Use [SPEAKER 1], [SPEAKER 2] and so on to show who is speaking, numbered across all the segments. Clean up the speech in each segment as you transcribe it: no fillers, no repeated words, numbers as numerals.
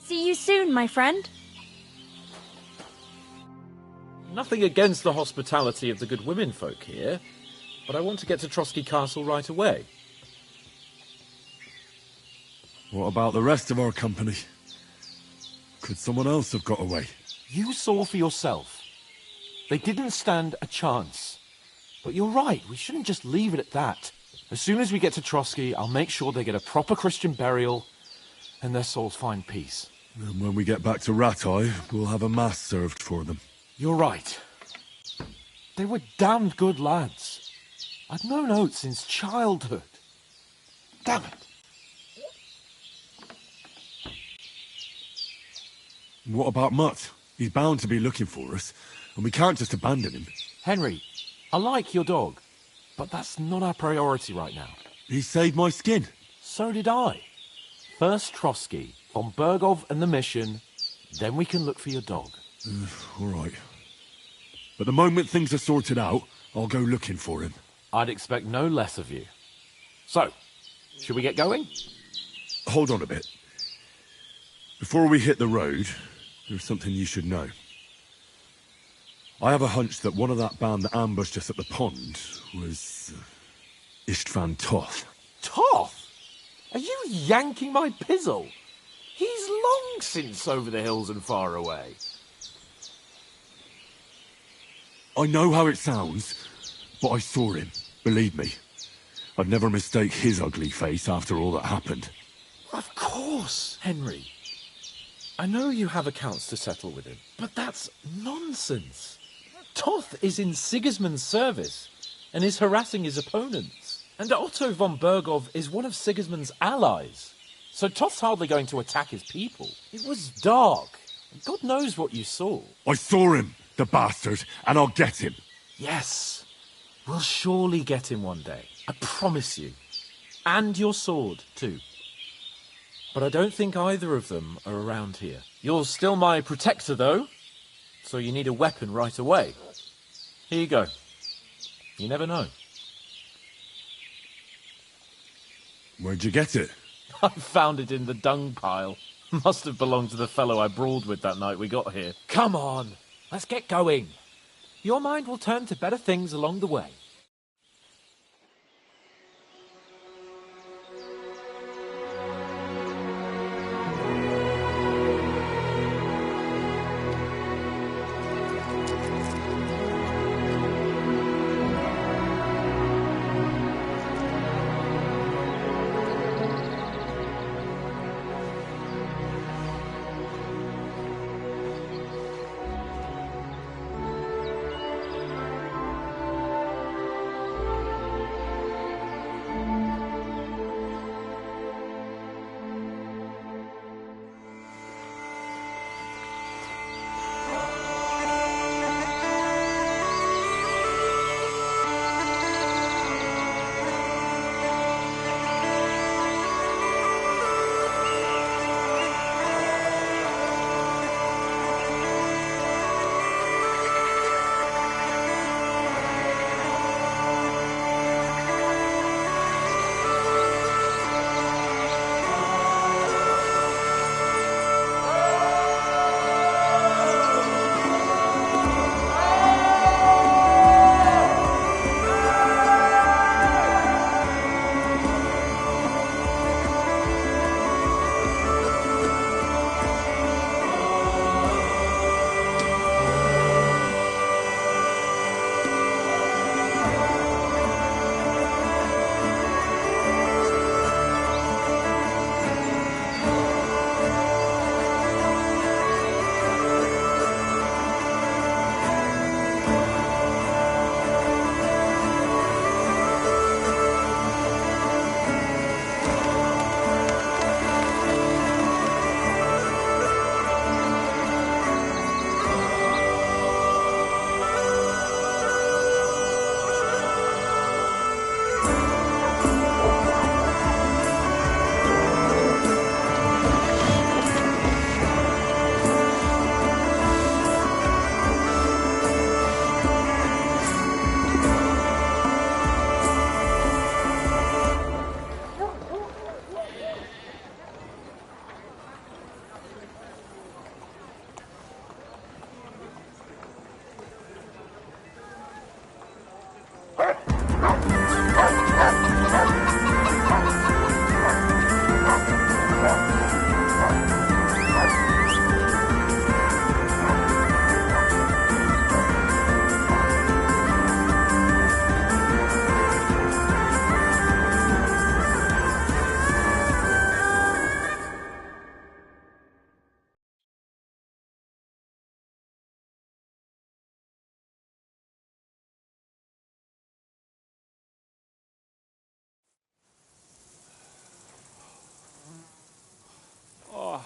[SPEAKER 1] See you soon, my friend.
[SPEAKER 2] Nothing against the hospitality of the good women folk here, but I want to get to Trotsky Castle right away.
[SPEAKER 3] What about the rest of our company? Could someone else have got away?
[SPEAKER 4] You saw for yourself. They didn't stand a chance. But you're right, we shouldn't just leave it at that. As soon as we get to Trotsky, I'll make sure they get a proper Christian burial and their souls find peace.
[SPEAKER 3] And when we get back to Rattay, we'll have a mass served for them.
[SPEAKER 4] You're right. They were damned good lads. I've known Oates since childhood. Damn it.
[SPEAKER 3] What about Mutt? He's bound to be looking for us, and we can't just abandon him.
[SPEAKER 4] Henry, I like your dog, but that's not our priority right now.
[SPEAKER 3] He saved my skin.
[SPEAKER 4] So did I. First Trotsky, von Bergov and the mission, then we can look for your dog.
[SPEAKER 3] All right. But the moment things are sorted out, I'll go looking for him.
[SPEAKER 4] I'd expect no less of you. So, should we get going?
[SPEAKER 3] Hold on a bit. Before we hit the road, there's something you should know. I have a hunch that one of that band that ambushed us at the pond was Istvan Toth.
[SPEAKER 4] Toth? Are you yanking my pizzle? He's long since over the hills and far away.
[SPEAKER 3] I know how it sounds, but I saw him. Believe me. I'd never mistake his ugly face after all that happened.
[SPEAKER 2] Of course, Henry. I know you have accounts to settle with him, but that's nonsense. Toth is in Sigismund's service and is harassing his opponents. And Otto von Bergov is one of Sigismund's allies. So Toth's hardly going to attack his people. It was dark. God knows what you saw.
[SPEAKER 3] I saw him, the bastard, and I'll get him.
[SPEAKER 2] Yes. We'll surely get him one day. I promise you. And your sword, too. But I don't think either of them are around here. You're still my protector, though. So you need a weapon right away. Here you go. You never know.
[SPEAKER 3] Where'd you get it?
[SPEAKER 2] I found it in the dung pile. Must have belonged to the fellow I brawled with that night we got here. Come on, let's get going. Your mind will turn to better things along the way.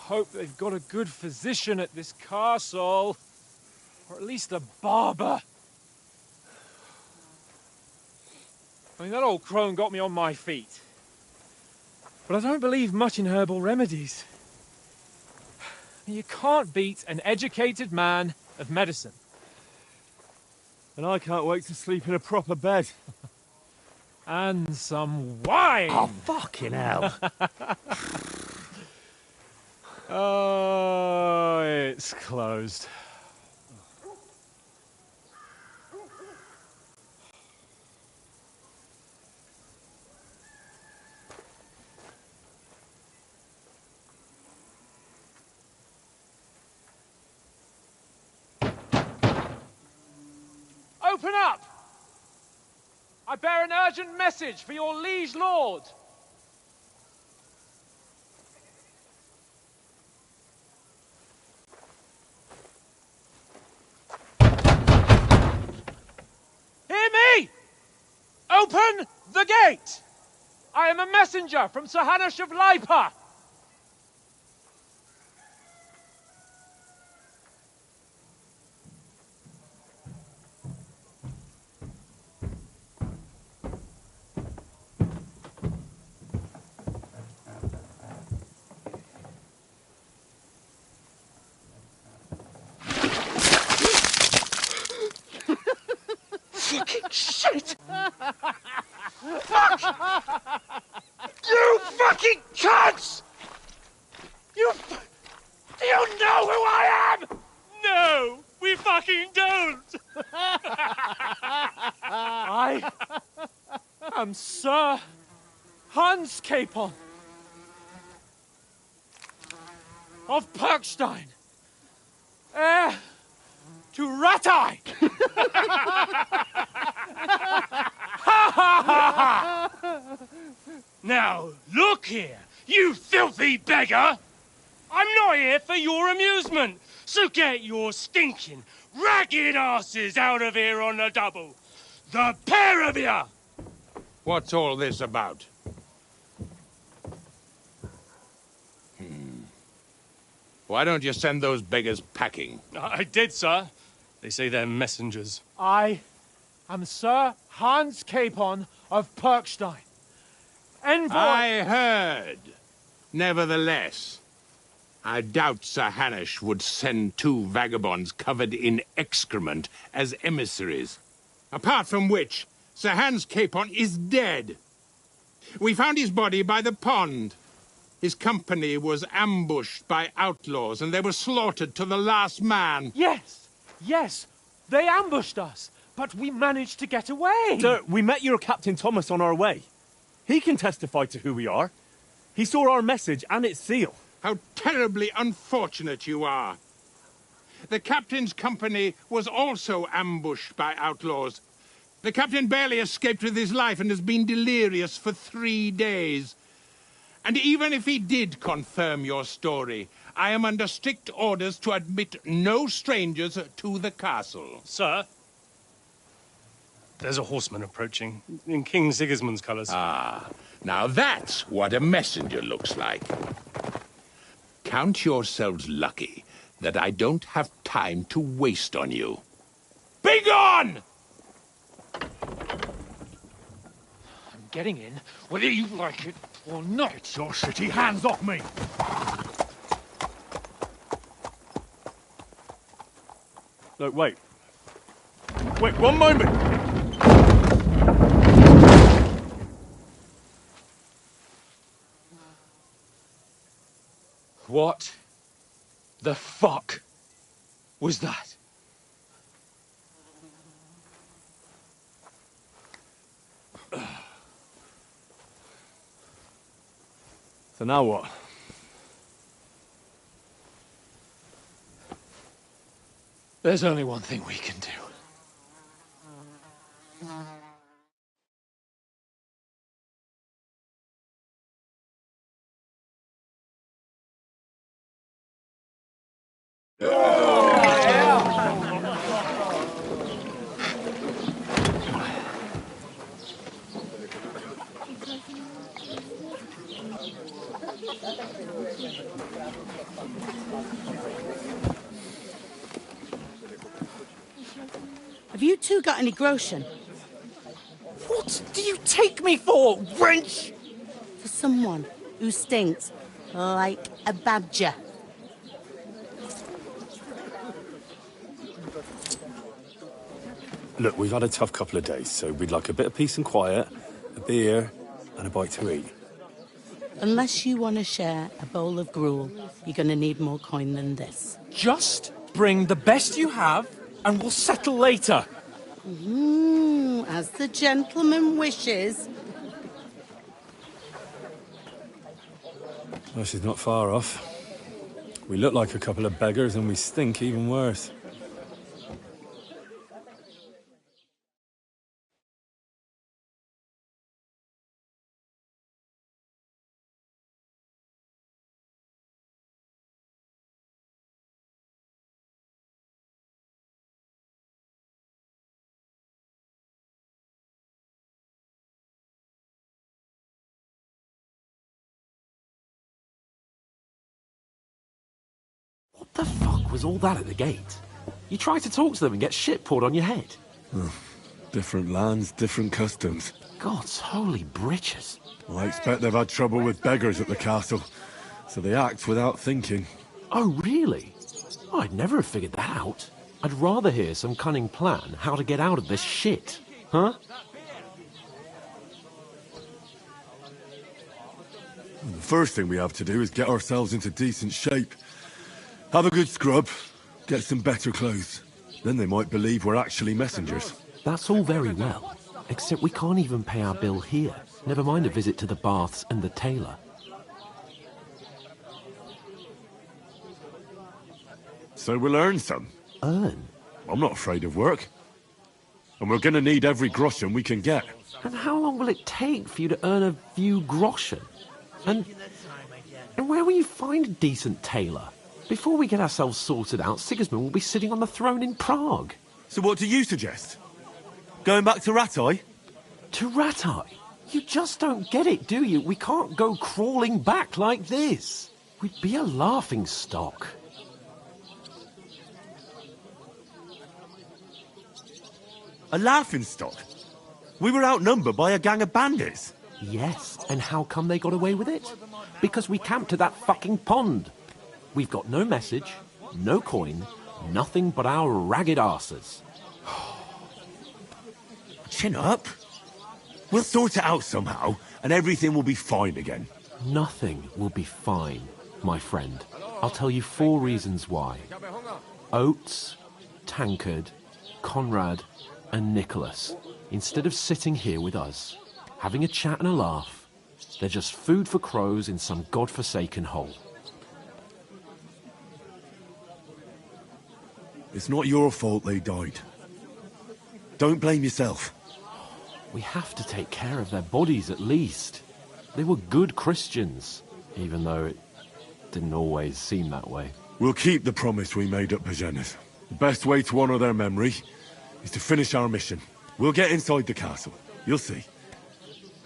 [SPEAKER 1] hope they've got a good physician at this castle. Or at least a barber. I mean, that old crone got me on my feet. But I don't believe much in herbal remedies. You can't beat an educated man of medicine.
[SPEAKER 5] And I can't wait to sleep in a proper bed.
[SPEAKER 1] And some wine!
[SPEAKER 5] Oh, fucking hell.
[SPEAKER 1] Oh, it's closed. Open up! I bear an urgent message for your liege lord. Hear me! Open the gate! I am a messenger from Sir Hanush of Lipa. Fucking shit! Fuck! You fucking cunts! Do you know who I am? No, we fucking don't! I am Sir Hans Capon of Perkstein, heir to Ratai! Now, look here, you filthy beggar! I'm not here for your amusement, so get your stinking, ragged asses out of here on the double. The pair of you!
[SPEAKER 6] What's all this about? Why don't you send those beggars packing?
[SPEAKER 1] I did, sir. They say they're messengers. I am Sir Hans Capon of Perkstein. Envoy...
[SPEAKER 6] I heard. Nevertheless, I doubt Sir Hanush would send two vagabonds covered in excrement as emissaries. Apart from which, Sir Hans Capon is dead. We found his body by the pond. His company was ambushed by outlaws, and they were slaughtered to the last man.
[SPEAKER 1] Yes, yes, they ambushed us, but we managed to get away.
[SPEAKER 5] Sir, we met your Captain Thomas on our way. He can testify to who we are. He saw our message and its seal.
[SPEAKER 6] How terribly unfortunate you are. The captain's company was also ambushed by outlaws. The captain barely escaped with his life and has been delirious for 3 days. And even if he did confirm your story, I am under strict orders to admit no strangers to the castle.
[SPEAKER 1] Sir, there's a horseman approaching in King Sigismund's colours.
[SPEAKER 6] Ah, now that's what a messenger looks like. Count yourselves lucky that I don't have time to waste on you. Be gone!
[SPEAKER 1] I'm getting in, whether you like it or not.
[SPEAKER 5] Get your shitty hands off me! Look, wait. Wait, one moment!
[SPEAKER 1] What the fuck was that?
[SPEAKER 5] So now what?
[SPEAKER 1] There's only one thing we can do.
[SPEAKER 7] Have you two got any groschen?
[SPEAKER 4] What do you take me for, wench?
[SPEAKER 7] For someone who stinks like a badger.
[SPEAKER 3] Look, we've had a tough couple of days, so we'd like a bit of peace and quiet, a beer, and a bite to eat.
[SPEAKER 7] Unless you want to share a bowl of gruel, you're going to need more coin than this.
[SPEAKER 4] Just bring the best you have, and we'll settle later.
[SPEAKER 7] As the gentleman wishes.
[SPEAKER 3] Well, she's not far off. We look like a couple of beggars, and we stink even worse.
[SPEAKER 4] What the fuck was all that at the gate? You tried to talk to them and get shit poured on your head.
[SPEAKER 3] Different lands, different customs.
[SPEAKER 4] God's holy britches.
[SPEAKER 3] Well, I expect they've had trouble with beggars at the castle, so they act without thinking.
[SPEAKER 4] Oh, really? Oh, I'd never have figured that out. I'd rather hear some cunning plan how to get out of this shit. Huh?
[SPEAKER 3] The first thing we have to do is get ourselves into decent shape. Have a good scrub, get some better clothes. Then they might believe we're actually messengers.
[SPEAKER 4] That's all very well, except we can't even pay our bill here. Never mind a visit to the baths and the tailor.
[SPEAKER 3] So we'll earn some.
[SPEAKER 4] Earn?
[SPEAKER 3] I'm not afraid of work. And we're gonna need every groschen we can get.
[SPEAKER 4] And how long will it take for you to earn a few groschen? And where will you find a decent tailor? Before we get ourselves sorted out, Sigismund will be sitting on the throne in Prague.
[SPEAKER 3] So what do you suggest? Going back to Ratai?
[SPEAKER 4] To Ratai? You just don't get it, do you? We can't go crawling back like this. We'd be a laughing stock.
[SPEAKER 3] A laughingstock? We were outnumbered by a gang of bandits.
[SPEAKER 4] Yes, and how come they got away with it? Because we camped at that fucking pond. We've got no message, no coin, nothing but our ragged arses.
[SPEAKER 3] Chin up. We'll sort it out somehow, and everything will be fine again.
[SPEAKER 4] Nothing will be fine, my friend. I'll tell you 4 reasons why. Oates, Tankard, Conrad, and Nicholas, instead of sitting here with us, having a chat and a laugh, they're just food for crows in some godforsaken hole.
[SPEAKER 3] It's not your fault they died. Don't blame yourself.
[SPEAKER 4] We have to take care of their bodies at least. They were good Christians, even though it didn't always seem that way.
[SPEAKER 3] We'll keep the promise we made at Pagenas. The best way to honor their memory is to finish our mission. We'll get inside the castle. You'll see.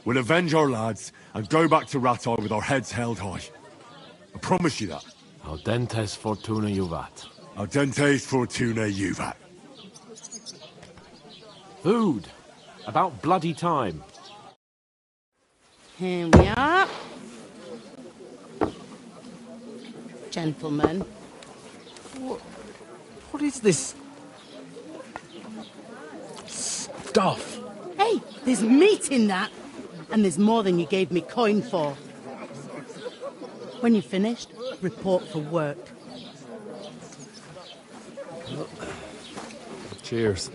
[SPEAKER 3] We'll avenge our lads and go back to Ratai with our heads held high. I promise you that.
[SPEAKER 4] Audentes fortuna juvat.
[SPEAKER 3] Audentes fortuna juvat.
[SPEAKER 4] Food. About bloody time.
[SPEAKER 7] Here we are. Gentlemen.
[SPEAKER 2] What is this stuff?
[SPEAKER 7] Hey, there's meat in that. And there's more than you gave me coin for. When you're finished, report for work.
[SPEAKER 3] Cheers.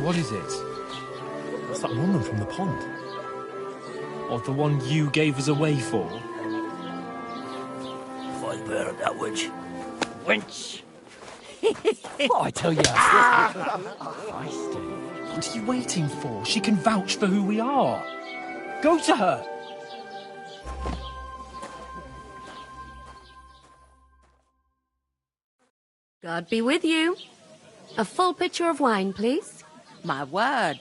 [SPEAKER 2] What is it?
[SPEAKER 5] It's that woman from the pond.
[SPEAKER 2] Or the one you gave us away for?
[SPEAKER 8] Fight better that witch. Wench!
[SPEAKER 2] What I tell you? What are you waiting for? She can vouch for who we are. Go to her.
[SPEAKER 9] God be with you. A full pitcher of wine, please.
[SPEAKER 10] My word,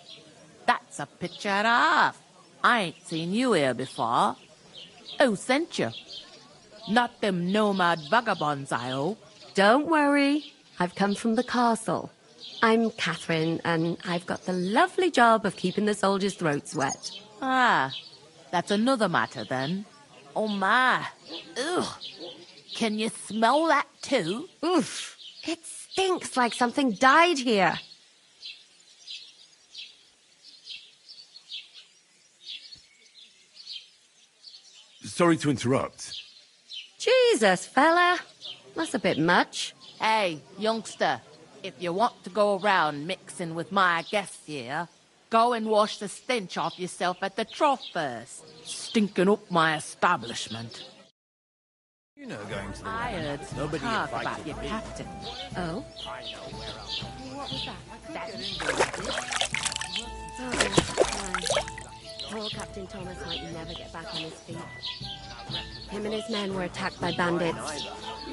[SPEAKER 10] that's a picture and a half. I ain't seen you here before. Who sent you? Not them nomad vagabonds, I hope.
[SPEAKER 9] Don't worry. I've come from the castle. I'm Catherine, and I've got the lovely job of keeping the soldiers' throats wet.
[SPEAKER 10] Ah, that's another matter then. Oh my. Ugh. Can you smell that too?
[SPEAKER 9] Oof. It stinks like something died here.
[SPEAKER 3] Sorry to interrupt.
[SPEAKER 9] Jesus, fella. That's a bit much.
[SPEAKER 10] Hey, youngster, if you want to go around mixing with my guests here, go and wash the stench off yourself at the trough first. Stinking up my establishment.
[SPEAKER 8] You know, going to the
[SPEAKER 10] I heard some talk about your captain.
[SPEAKER 9] Oh?
[SPEAKER 10] What was that?
[SPEAKER 9] Poor Captain Thomas might never get back on his feet. Him and his men were attacked by bandits.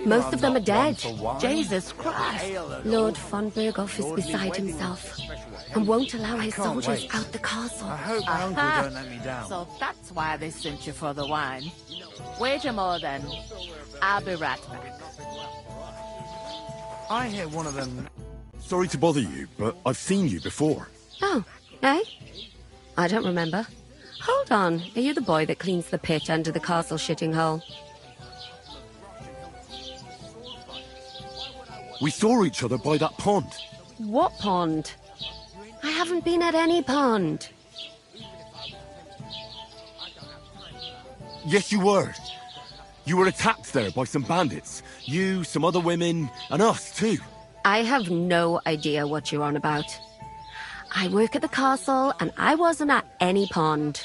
[SPEAKER 9] Most of them are dead.
[SPEAKER 10] Jesus Christ!
[SPEAKER 9] Lord von Berghoff is beside himself and won't allow his soldiers out the castle.
[SPEAKER 8] I hope my uncle don't let me down.
[SPEAKER 10] So that's why they sent you for the wine. Wait a more then. I'll be right back.
[SPEAKER 8] I hit one of them.
[SPEAKER 3] Sorry to bother you, but I've seen you before.
[SPEAKER 9] Oh, eh? I don't remember. Hold on, are you the boy that cleans the pit under the castle shitting hole?
[SPEAKER 3] We saw each other by that pond.
[SPEAKER 9] What pond? I haven't been at any pond.
[SPEAKER 3] Yes, you were. You were attacked there by some bandits. You, some other women, and us too.
[SPEAKER 9] I have no idea what you're on about. I work at the castle, and I wasn't at any pond.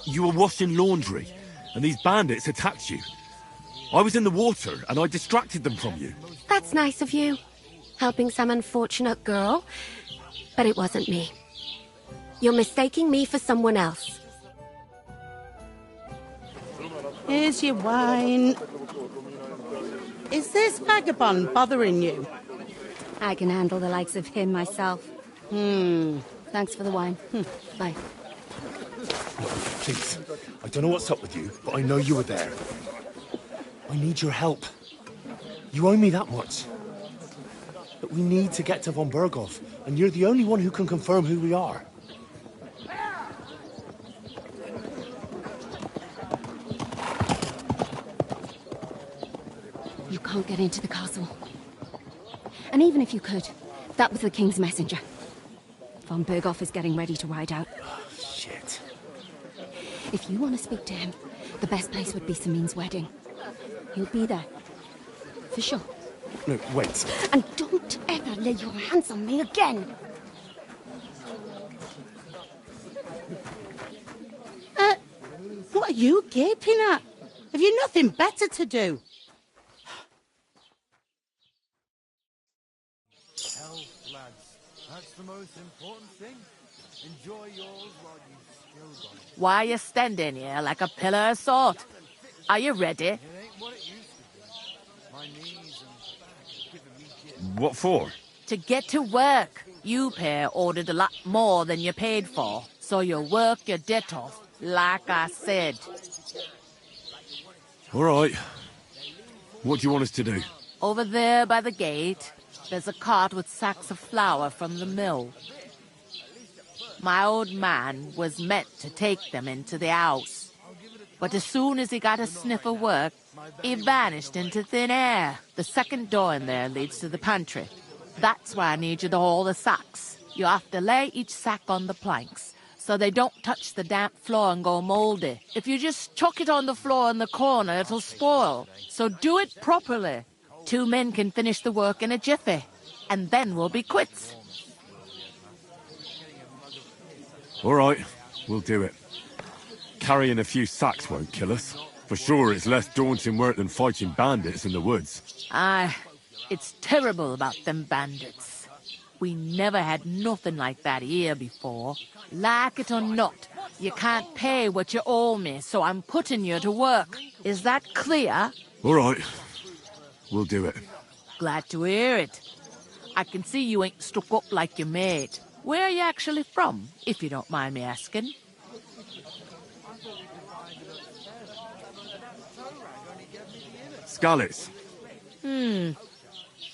[SPEAKER 3] You were washing laundry, and these bandits attacked you. I was in the water, and I distracted them from you.
[SPEAKER 9] That's nice of you, helping some unfortunate girl. But it wasn't me. You're mistaking me for someone else.
[SPEAKER 7] Here's your wine. Is this vagabond bothering you?
[SPEAKER 9] I can handle the likes of him myself. Thanks for the wine. Bye.
[SPEAKER 11] Please, I don't know what's up with you, but I know you were there. I need your help. You owe me that much. But we need to get to von Berghoff, and you're the only one who can confirm who we are.
[SPEAKER 9] You can't get into the castle. And even if you could, that was the King's messenger. Von Berghoff is getting ready to ride out.
[SPEAKER 11] Oh, shit.
[SPEAKER 9] If you want to speak to him, the best place would be Samin's wedding. He'll be there. For sure.
[SPEAKER 11] No, wait.
[SPEAKER 9] And don't ever lay your hands on me again!
[SPEAKER 7] What are you gaping at? Have you nothing better to do?
[SPEAKER 8] Health, lads. That's the most important thing. Enjoy yours while you still got it.
[SPEAKER 10] Why are you standing here like a pillar of salt? Are you ready?
[SPEAKER 8] It ain't what it used to be. My knees and back are giving me jit.
[SPEAKER 3] What for?
[SPEAKER 10] To get to work. You pair ordered a lot more than you paid for, so you work your debt off, like I said.
[SPEAKER 3] All right. What do you want us to do?
[SPEAKER 10] Over there by the gate, there's a cart with sacks of flour from the mill. My old man was meant to take them into the house. But as soon as he got a sniff of work, he vanished into thin air. The second door in there leads to the pantry. That's why I need you to haul the sacks. You have to lay each sack on the planks, so they don't touch the damp floor and go mouldy. If you just chuck it on the floor in the corner, it'll spoil. So do it properly. 2 men can finish the work in a jiffy, and then we'll be quits.
[SPEAKER 3] All right, we'll do it. Carrying a few sacks won't kill us. For sure, it's less daunting work than fighting bandits in the woods.
[SPEAKER 10] Aye, it's terrible about them bandits. We never had nothing like that here before. Like it or not, you can't pay what you owe me, so I'm putting you to work. Is that clear?
[SPEAKER 3] All right. We'll do it.
[SPEAKER 10] Glad to hear it. I can see you ain't stuck up like your mate. Where are you actually from, if you don't mind me asking?
[SPEAKER 3] Scallis.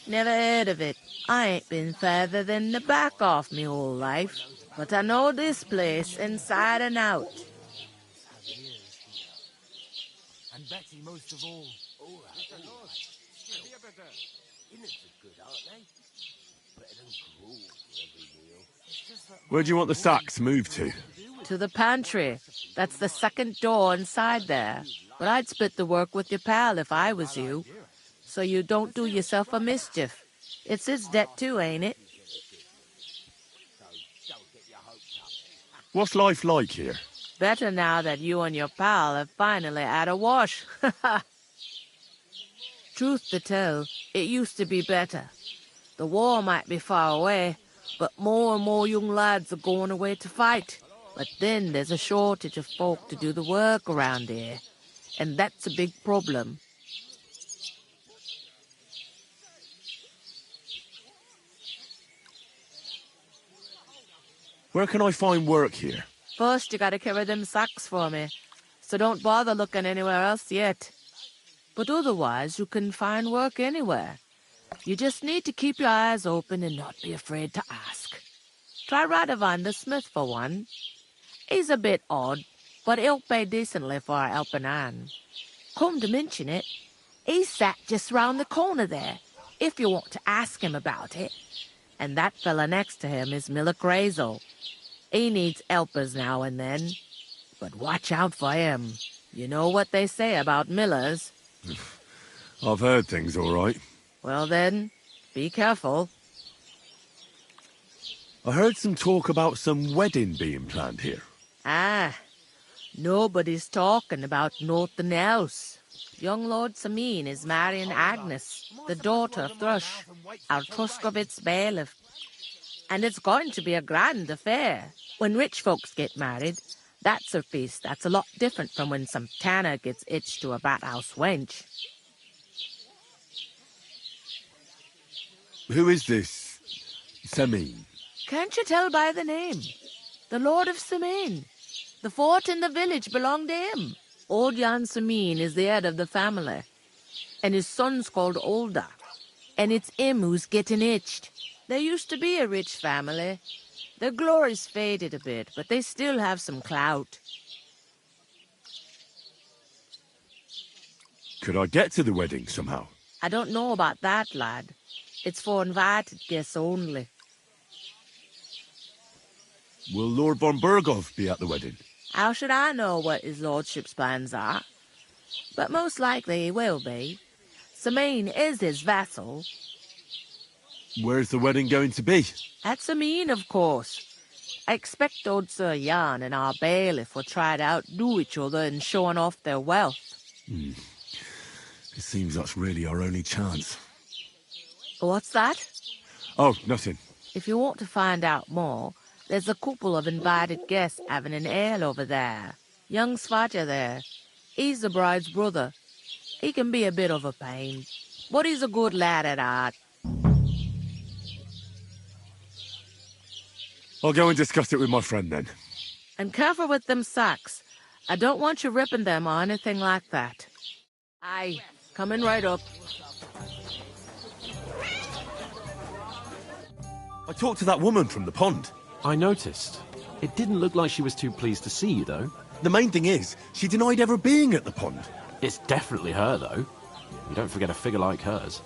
[SPEAKER 10] Never heard of it. I ain't been further than the back off me whole life. But I know this place inside and out.
[SPEAKER 8] And Betty most of all.
[SPEAKER 3] Where do you want the sacks moved to?
[SPEAKER 10] To the pantry. That's the second door inside there. But I'd split the work with your pal if I was you. So you don't do yourself a mischief. It's his debt too, ain't it?
[SPEAKER 3] What's life like here?
[SPEAKER 10] Better now that you and your pal have finally had a wash. Truth to tell, it used to be better. The war might be far away, but more and more young lads are going away to fight. But then there's a shortage of folk to do the work around here. And that's a big problem.
[SPEAKER 3] Where can I find work here?
[SPEAKER 10] First, you gotta carry them sacks for me, so don't bother looking anywhere else yet. But otherwise, you can find work anywhere. You just need to keep your eyes open and not be afraid to ask. Try Radovan the smith for one. He's a bit odd, but he'll pay decently for a helping hand. Come to mention it, he's sat just round the corner there, if you want to ask him about it. And that fella next to him is Miller Crazel. He needs helpers now and then. But watch out for him. You know what they say about Millers.
[SPEAKER 3] I've heard things all right.
[SPEAKER 10] Well then, be careful.
[SPEAKER 3] I heard some talk about some wedding being planned here.
[SPEAKER 10] Ah, nobody's talking about nothing else. Young Lord Sameen is marrying Agnes, the daughter of Thrush, our Truskovitz bailiff. And it's going to be a grand affair. When rich folks get married, that's a feast that's a lot different from when some tanner gets hitched to a vat-house wench.
[SPEAKER 3] Who is this Semeen?
[SPEAKER 10] Can't you tell by the name? The Lord of Sameen. The fort in the village belonged to him. Old Jan Sameen is the head of the family, and his son's called Olda, and it's him who's getting hitched. There used to be a rich family. Their glory's faded a bit, but they still have some clout.
[SPEAKER 3] Could I get to the wedding somehow?
[SPEAKER 10] I don't know about that, lad. It's for invited guests only.
[SPEAKER 3] Will Lord von Berghoff be at the wedding?
[SPEAKER 10] How should I know what his lordship's plans are? But most likely he will be. Sameen is his vassal.
[SPEAKER 3] Where's the wedding going to be?
[SPEAKER 10] At Sameen, of course. I expect old Sir Jan and our bailiff will try to outdo each other in showing off their wealth.
[SPEAKER 3] It seems that's really our only chance.
[SPEAKER 10] What's that?
[SPEAKER 3] Oh, nothing.
[SPEAKER 10] If you want to find out more, there's a couple of invited guests having an ale over there. Young Svaja there. He's the bride's brother. He can be a bit of a pain, but he's a good lad at heart.
[SPEAKER 3] I'll go and discuss it with my friend then.
[SPEAKER 10] And careful with them sacks. I don't want you ripping them or anything like that. Aye, coming right up.
[SPEAKER 3] I talked to that woman from the pond.
[SPEAKER 4] I noticed. It didn't look like she was too pleased to see you, though.
[SPEAKER 3] The main thing is, she denied ever being at the pond.
[SPEAKER 4] It's definitely her, though. You don't forget a figure like hers.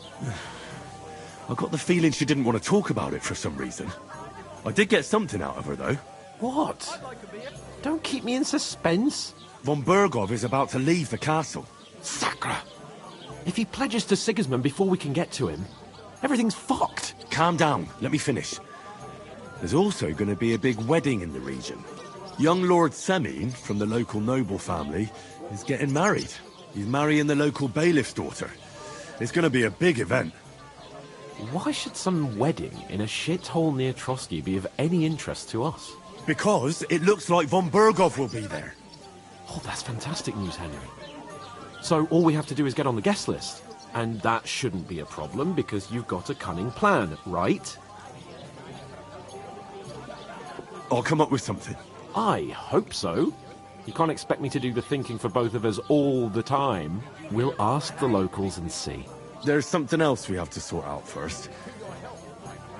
[SPEAKER 3] I got the feeling she didn't want to talk about it for some reason. I did get something out of her, though.
[SPEAKER 4] What? Don't keep me in suspense.
[SPEAKER 3] Von Berghoff is about to leave the castle.
[SPEAKER 4] Sacre! If he pledges to Sigismund before we can get to him, everything's fucked.
[SPEAKER 3] Calm down. Let me finish. There's also going to be a big wedding in the region. Young Lord Semeen, from the local noble family, is getting married. He's marrying the local bailiff's daughter. It's going to be a big event.
[SPEAKER 4] Why should some wedding in a shithole near Trotsky be of any interest to us?
[SPEAKER 3] Because it looks like von Berghoff will be there.
[SPEAKER 4] Oh, that's fantastic news, Henry. So all we have to do is get on the guest list. And that shouldn't be a problem because you've got a cunning plan, right?
[SPEAKER 3] I'll come up with something.
[SPEAKER 4] I hope so. You can't expect me to do the thinking for both of us all the time. We'll ask the locals and see.
[SPEAKER 3] There's something else we have to sort out first.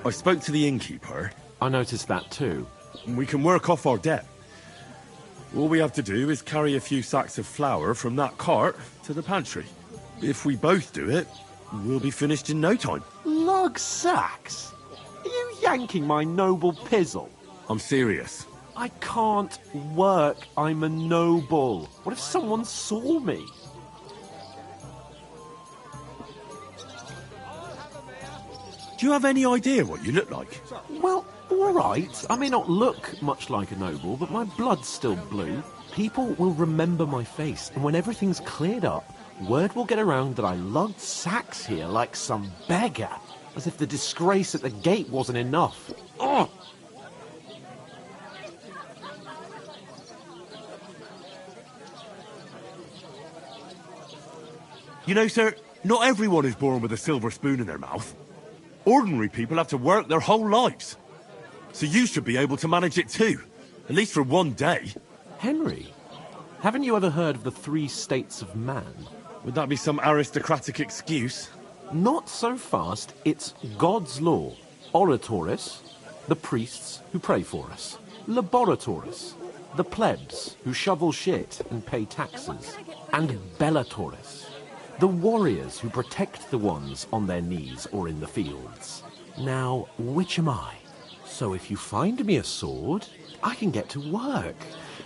[SPEAKER 3] I spoke to the innkeeper.
[SPEAKER 4] I noticed that too.
[SPEAKER 3] We can work off our debt. All we have to do is carry a few sacks of flour from that cart to the pantry. If we both do it, we'll be finished in no time.
[SPEAKER 4] Lug sacks? Are you yanking my noble pizzle?
[SPEAKER 3] I'm serious.
[SPEAKER 4] I can't work. I'm a noble. What if someone saw me?
[SPEAKER 3] Do you have any idea what you look like?
[SPEAKER 4] Well, all right. I may not look much like a noble, but my blood's still blue. People will remember my face, and when everything's cleared up, word will get around that I lugged sacks here like some beggar, as if the disgrace at the gate wasn't enough. Oh!
[SPEAKER 3] You know, sir, not everyone is born with a silver spoon in their mouth. Ordinary people have to work their whole lives. So you should be able to manage it too, at least for one day.
[SPEAKER 4] Henry, haven't you ever heard of the 3 states of man?
[SPEAKER 3] Would that be some aristocratic excuse?
[SPEAKER 4] Not so fast. It's God's law. Oratoris, the priests who pray for us. Laboratoris, the plebs who shovel shit and pay taxes. And Bellatoris, the warriors who protect the ones on their knees or in the fields. Now, which am I? So if you find me a sword, I can get to work.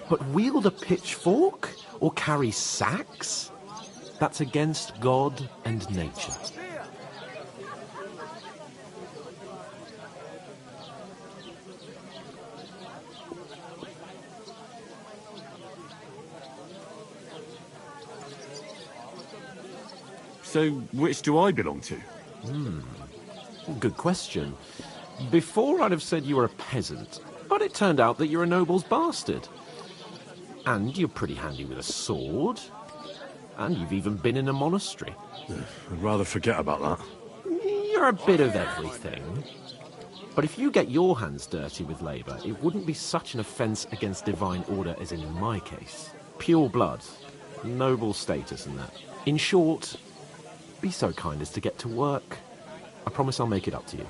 [SPEAKER 4] But wield a pitchfork or carry sacks? That's against God and nature.
[SPEAKER 3] So, which do I belong to?
[SPEAKER 4] Good question. Before I'd have said you were a peasant, but it turned out that you're a noble's bastard. And you're pretty handy with a sword. And you've even been in a monastery.
[SPEAKER 3] I'd rather forget about that.
[SPEAKER 4] You're a bit of everything. But if you get your hands dirty with labour, it wouldn't be such an offence against divine order as in my case. Pure blood, noble status and that. In short, be so kind as to get to work. I promise I'll make it up to you.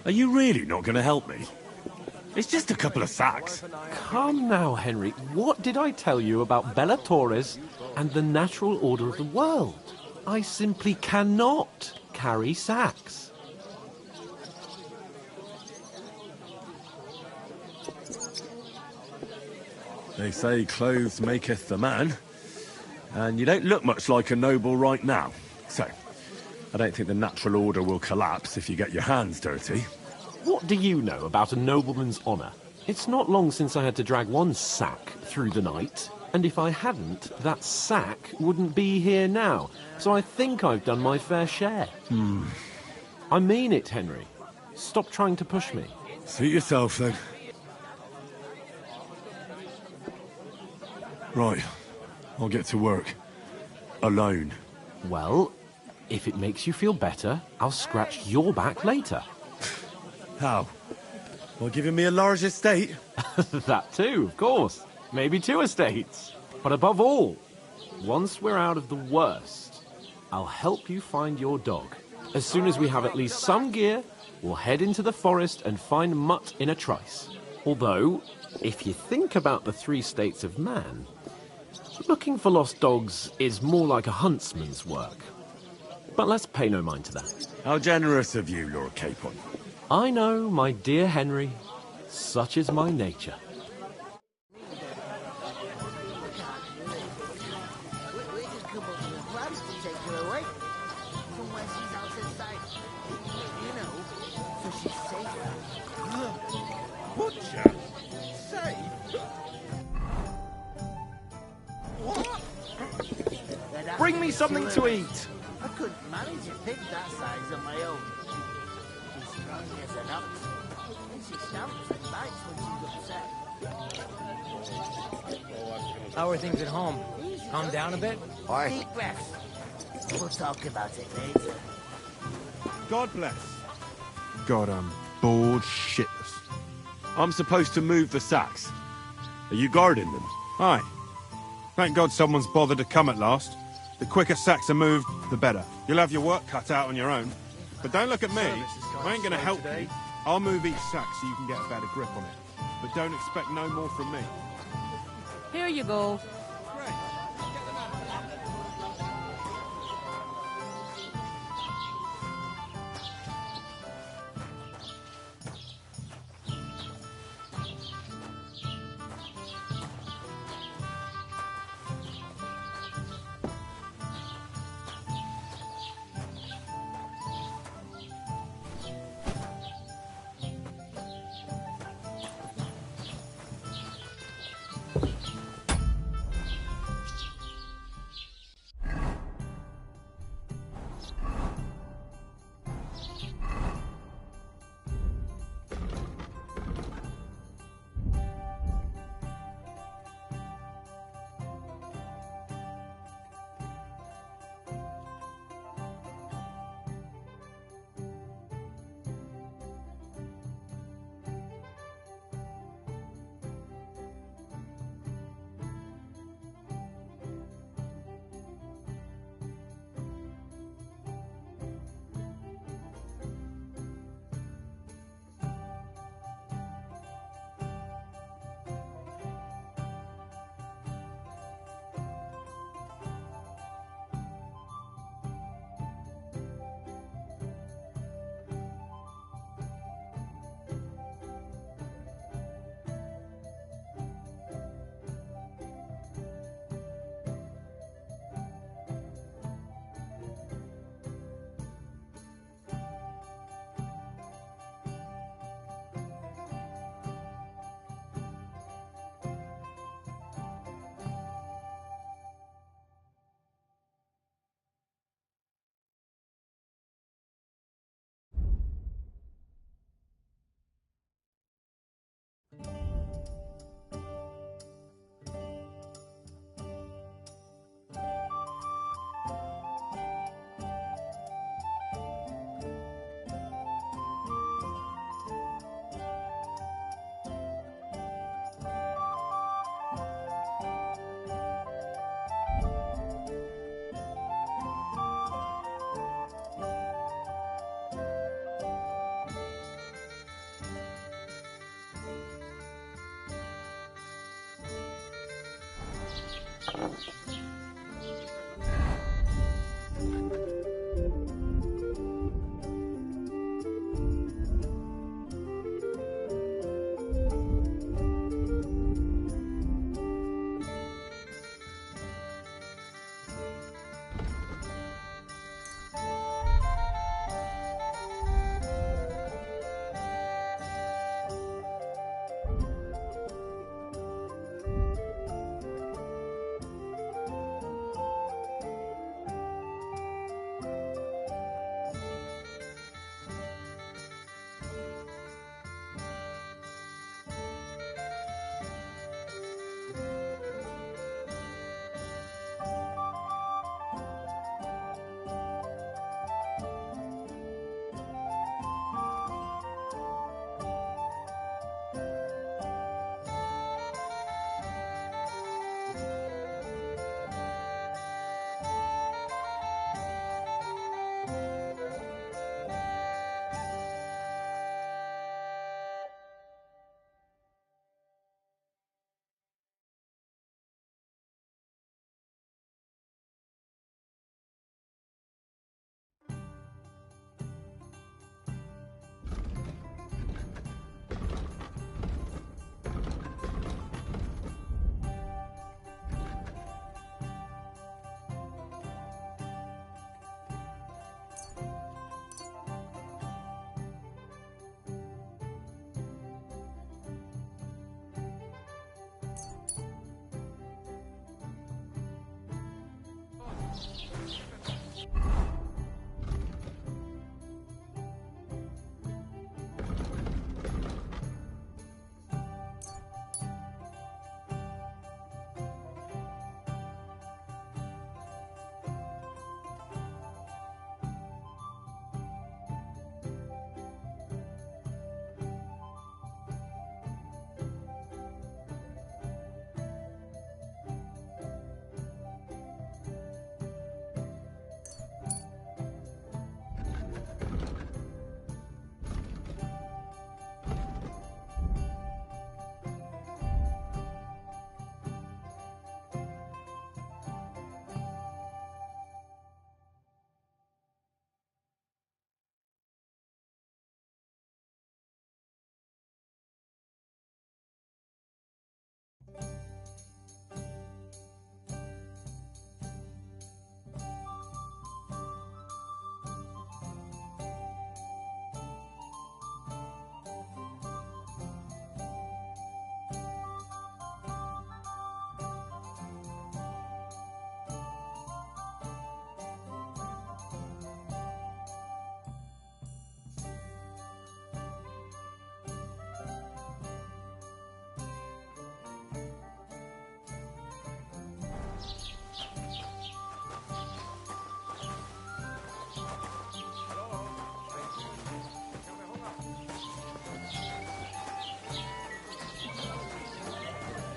[SPEAKER 3] Are you really not going to help me? It's just a couple of sacks.
[SPEAKER 4] Come now, Henry. What did I tell you about Bellatoris and the natural order of the world? I simply cannot carry sacks.
[SPEAKER 3] They say clothes maketh the man, and you don't look much like a noble right now. So, I don't think the natural order will collapse if you get your hands dirty.
[SPEAKER 4] What do you know about a nobleman's honour? It's not long since I had to drag one sack through the night, and if I hadn't, that sack wouldn't be here now. So I think I've done my fair share. I mean it, Henry. Stop trying to push me.
[SPEAKER 3] Suit yourself, then. Right. I'll get to work. Alone.
[SPEAKER 4] Well, if it makes you feel better, I'll scratch your back later.
[SPEAKER 3] How? By giving me a large estate?
[SPEAKER 4] That too, of course. Maybe 2 estates. But above all, once we're out of the worst, I'll help you find your dog. As soon as we have at least some gear, we'll head into the forest and find Mutt in a trice. Although, if you think about the 3 states of man, looking for lost dogs is more like a huntsman's work. But let's pay no mind to that.
[SPEAKER 3] How generous of you, Lord Capon.
[SPEAKER 4] I know, my dear Henry. Such is my nature.
[SPEAKER 8] Butcher? Safe?
[SPEAKER 5] Bring me something to eat.
[SPEAKER 8] I
[SPEAKER 12] couldn't manage a pig that size on my own. She's strong as an ox, and she stamps and bites when she's upset.
[SPEAKER 13] How are things at home? Calm down a bit?
[SPEAKER 12] Deep breaths. We'll talk about it later.
[SPEAKER 3] God bless. God, I'm bored shitless. I'm supposed to move the sacks. Are you guarding them?
[SPEAKER 14] Aye. Thank God someone's bothered to come at last. The quicker sacks are moved, the better. You'll have your work cut out on your own. But don't look at me. I ain't gonna help you. I'll move each sack so you can get a better grip on it. But don't expect no more from me.
[SPEAKER 10] Here you go.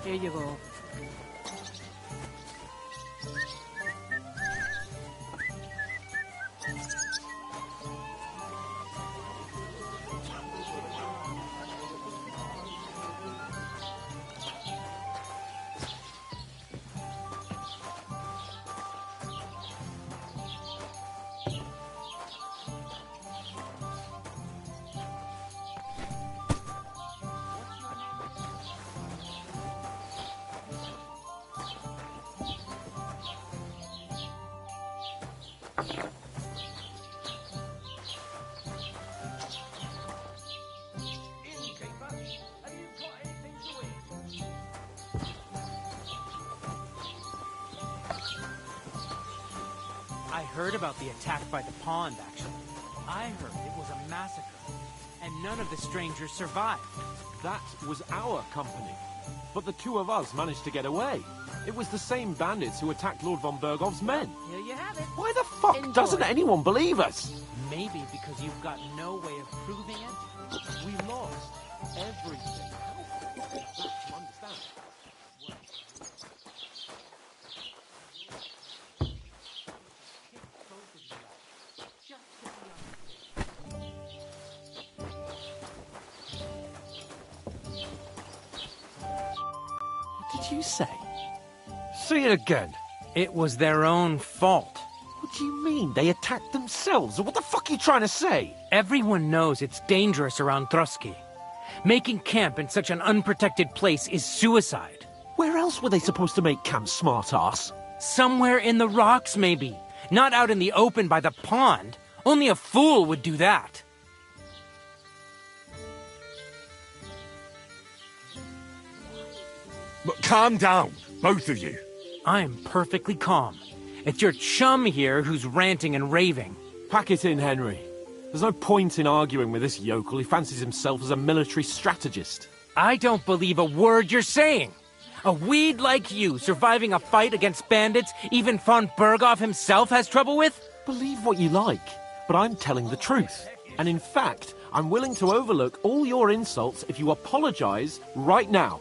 [SPEAKER 13] Here you go. I heard about the attack by the pond, actually. I heard it was a massacre, and none of the strangers survived.
[SPEAKER 4] That was our company. But the two of us managed to get away. It was the same bandits who attacked Lord von Bergov's men.
[SPEAKER 13] Here you have it.
[SPEAKER 4] Why the fuck doesn't anyone believe us?
[SPEAKER 13] Maybe because you've got no way of proving it. We lost everything.
[SPEAKER 4] To understand. What did you say? Say it again.
[SPEAKER 13] It was their own fault.
[SPEAKER 4] What do you mean? They attacked themselves? What the fuck are you trying to say?
[SPEAKER 13] Everyone knows it's dangerous around Trotsky. Making camp in such an unprotected place is suicide.
[SPEAKER 4] Where else were they supposed to make camp, smart-ass?
[SPEAKER 13] Somewhere in the rocks, maybe. Not out in the open by the pond. Only a fool would do that.
[SPEAKER 3] But calm down, both of you.
[SPEAKER 13] I'm perfectly calm. It's your chum here who's ranting and raving.
[SPEAKER 4] Pack it in, Henry. There's no point in arguing with this yokel. He fancies himself as a military strategist.
[SPEAKER 13] I don't believe a word you're saying. A weed like you surviving a fight against bandits even von Berghoff himself has trouble with?
[SPEAKER 4] Believe what you like, but I'm telling the truth. And in fact, I'm willing to overlook all your insults if you apologize right now.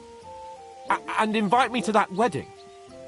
[SPEAKER 4] And invite me to that wedding.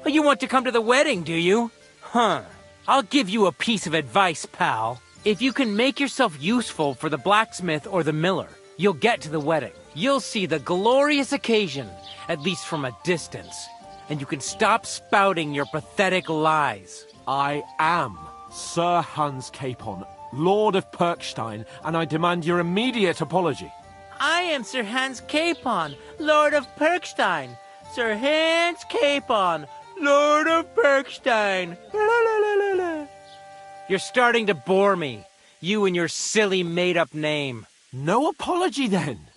[SPEAKER 13] You want to come to the wedding, do you? Huh. I'll give you a piece of advice, pal. If you can make yourself useful for the blacksmith or the miller, you'll get to the wedding. You'll see the glorious occasion, at least from a distance. And you can stop spouting your pathetic lies.
[SPEAKER 4] I am Sir Hans Capon, Lord of Perkstein, and I demand your immediate apology.
[SPEAKER 13] I am Sir Hans Capon, Lord of Perkstein. Sir Hans Capon, Lord of Perkstein. La, la, la, la, la. You're starting to bore me. You and your silly made-up name.
[SPEAKER 4] No apology, then.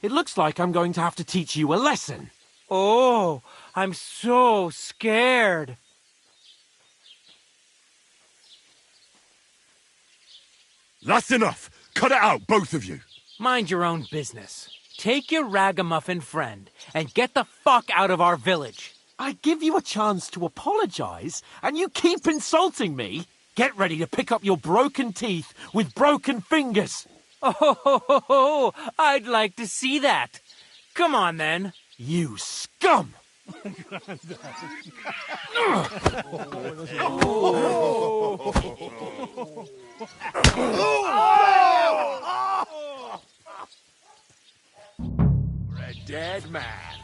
[SPEAKER 4] It looks like I'm going to have to teach you a lesson.
[SPEAKER 13] Oh, I'm so scared.
[SPEAKER 3] That's enough. Cut it out, both of you.
[SPEAKER 13] Mind your own business. Take your ragamuffin friend and get the fuck out of our village.
[SPEAKER 4] I give you a chance to apologize, and you keep insulting me. Get ready to pick up your broken teeth with broken fingers.
[SPEAKER 13] Oh, I'd like to see that. Come on, then.
[SPEAKER 4] You scum!
[SPEAKER 6] We're a dead man.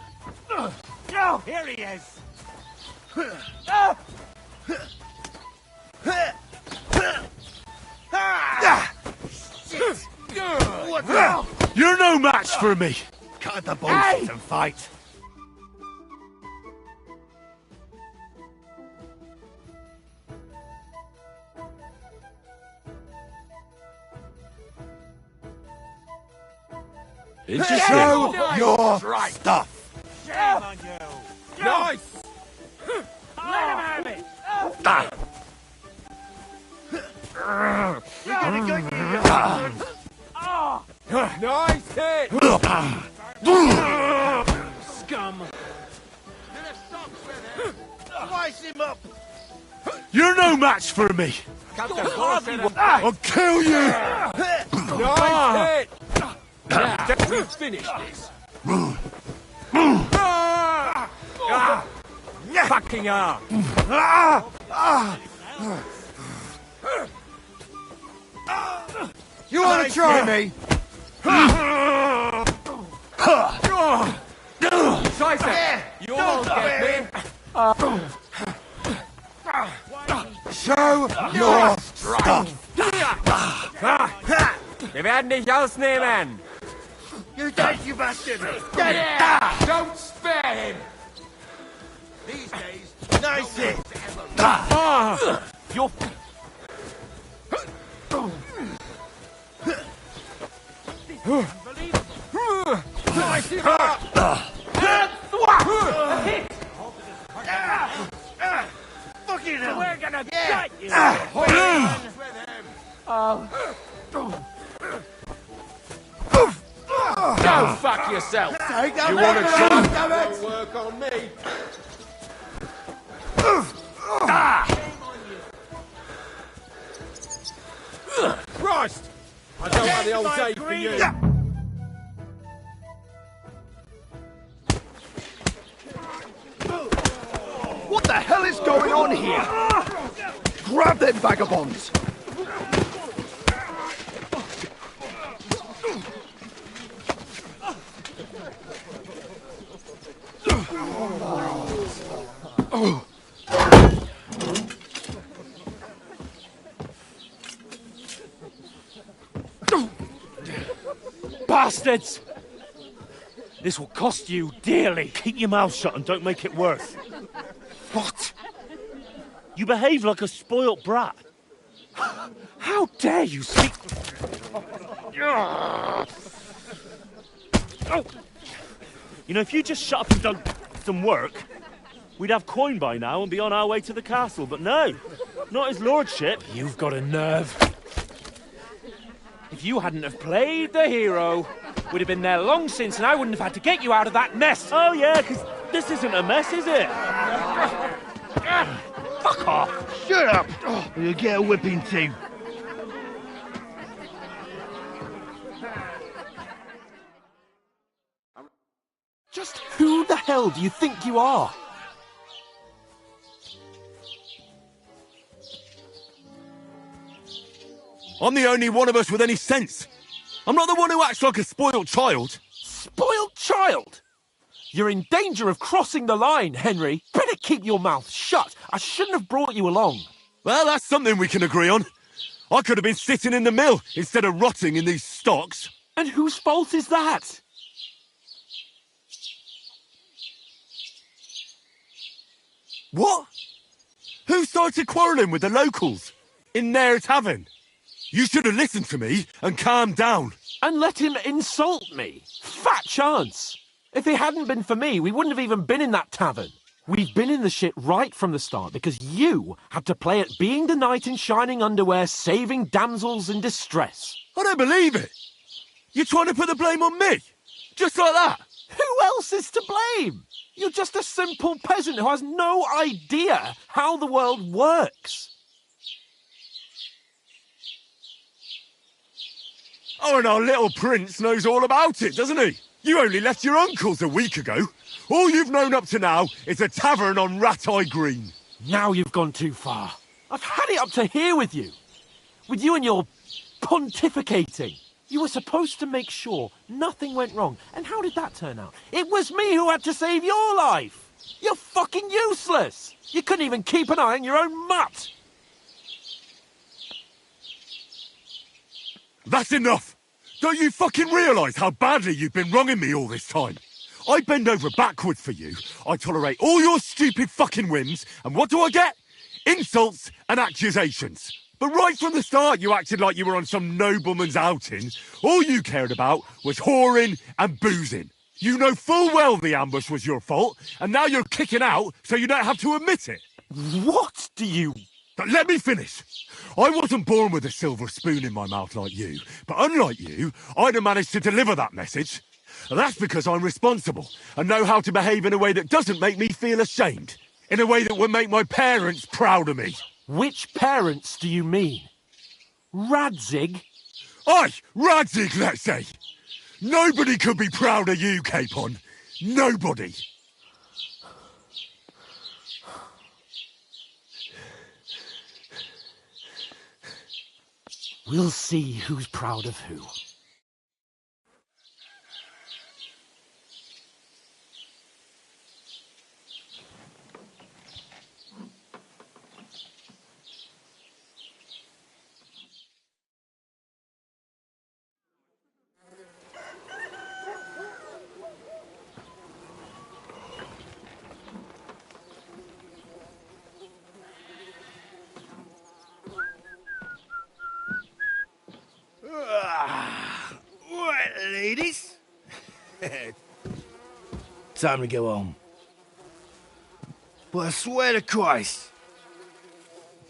[SPEAKER 12] Oh, here he is.
[SPEAKER 3] What the? You're no match for me.
[SPEAKER 12] Cut the bullshit and fight.
[SPEAKER 3] Show your
[SPEAKER 12] stuff.
[SPEAKER 13] Shame on you.
[SPEAKER 6] Nice!
[SPEAKER 13] Let him have it.
[SPEAKER 6] Nice hit!
[SPEAKER 13] Scum.
[SPEAKER 12] Slice him up.
[SPEAKER 3] You're no match for me. I'll kill you.
[SPEAKER 6] Nice hit! Now, we've finished this.
[SPEAKER 15] Ah! Fucking hell!
[SPEAKER 8] You want to try me?
[SPEAKER 15] Scheiße! You almost get me!
[SPEAKER 8] Show your strength!
[SPEAKER 15] Wir werden dich ausnehmen!
[SPEAKER 8] You dead, you bastard! Get it!
[SPEAKER 15] Don't spare him!
[SPEAKER 8] These days, nice it!
[SPEAKER 5] You're...
[SPEAKER 8] Nice it hard! Fucking hell!
[SPEAKER 12] We're gonna gut you!
[SPEAKER 15] Go fuck yourself!
[SPEAKER 8] You want to try?
[SPEAKER 15] Don't work on me! Christ! I don't have the old day for you!
[SPEAKER 11] What the hell is going on here? Grab them vagabonds!
[SPEAKER 5] Bastards! This will cost you dearly. Keep your mouth shut and don't make it worse.
[SPEAKER 11] What?
[SPEAKER 5] You behave like a spoilt brat. How dare you speak... Oh. You know, if you just shut up and done some work, we'd have coin by now and be on our way to the castle. But no, not his lordship.
[SPEAKER 13] You've got a nerve. If you hadn't have played the hero, we'd have been there long since and I wouldn't have had to get you out of that mess.
[SPEAKER 5] Oh yeah, because this isn't a mess, is it? Fuck off.
[SPEAKER 8] Shut up! Or you'll get a whipping too.
[SPEAKER 4] Just who the hell do you think you are?
[SPEAKER 3] I'm the only one of us with any sense. I'm not the one who acts like a spoiled child.
[SPEAKER 4] Spoiled child? You're in danger of crossing the line, Henry. Better keep your mouth shut. I shouldn't have brought you along.
[SPEAKER 3] Well, that's something we can agree on. I could have been sitting in the mill instead of rotting in these stocks.
[SPEAKER 4] And whose fault is that?
[SPEAKER 3] What? Who started quarrelling with the locals? In their tavern? You should have listened to me and calmed down.
[SPEAKER 4] And let him insult me. Fat chance. If it hadn't been for me, we wouldn't have even been in that tavern. We've been in the shit right from the start because you had to play at being the knight in shining underwear, saving damsels in distress.
[SPEAKER 3] I don't believe it. You're trying to put the blame on me? Just like that?
[SPEAKER 4] Who else is to blame? You're just a simple peasant who has no idea how the world works.
[SPEAKER 3] Oh, and our little prince knows all about it, doesn't he? You only left your uncle's a week ago. All you've known up to now is a tavern on Rat-Eye Green.
[SPEAKER 4] Now you've gone too far. I've had it up to here with you. With you and your pontificating. You were supposed to make sure nothing went wrong. And how did that turn out? It was me who had to save your life. You're fucking useless. You couldn't even keep an eye on your own mutt.
[SPEAKER 3] That's enough! Don't you fucking realise how badly you've been wronging me all this time? I bend over backwards for you, I tolerate all your stupid fucking whims, and what do I get? Insults and accusations. But right from the start you acted like you were on some nobleman's outing. All you cared about was whoring and boozing. You know full well the ambush was your fault, and now you're kicking out so you don't have to admit it.
[SPEAKER 4] What do you...
[SPEAKER 3] But let me finish. I wasn't born with a silver spoon in my mouth like you, but unlike you, I'd have managed to deliver that message. That's because I'm responsible and know how to behave in a way that doesn't make me feel ashamed. In a way that would make my parents proud of me.
[SPEAKER 4] Which parents do you mean? Radzig?
[SPEAKER 3] Aye, Radzig, let's say. Nobody could be proud of you, Capon. Nobody.
[SPEAKER 4] We'll see who's proud of who.
[SPEAKER 12] Right, ladies. Time to go home. But I swear to Christ,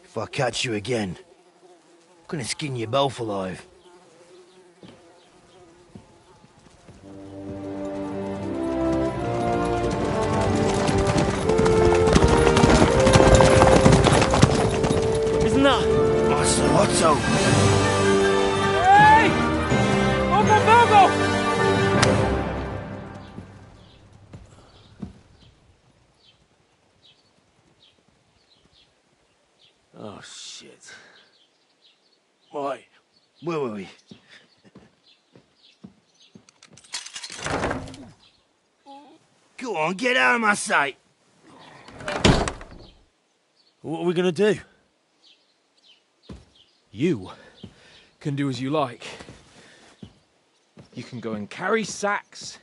[SPEAKER 12] if I catch you again, I'm gonna skin you both alive.
[SPEAKER 5] Isn't that
[SPEAKER 12] Master Otto?
[SPEAKER 13] Hey! Uncle Bogo!
[SPEAKER 12] Oh, shit. Right, where were we? Go on, get out of my sight.
[SPEAKER 5] What are we gonna do?
[SPEAKER 2] You can do as you like. You can go and carry sacks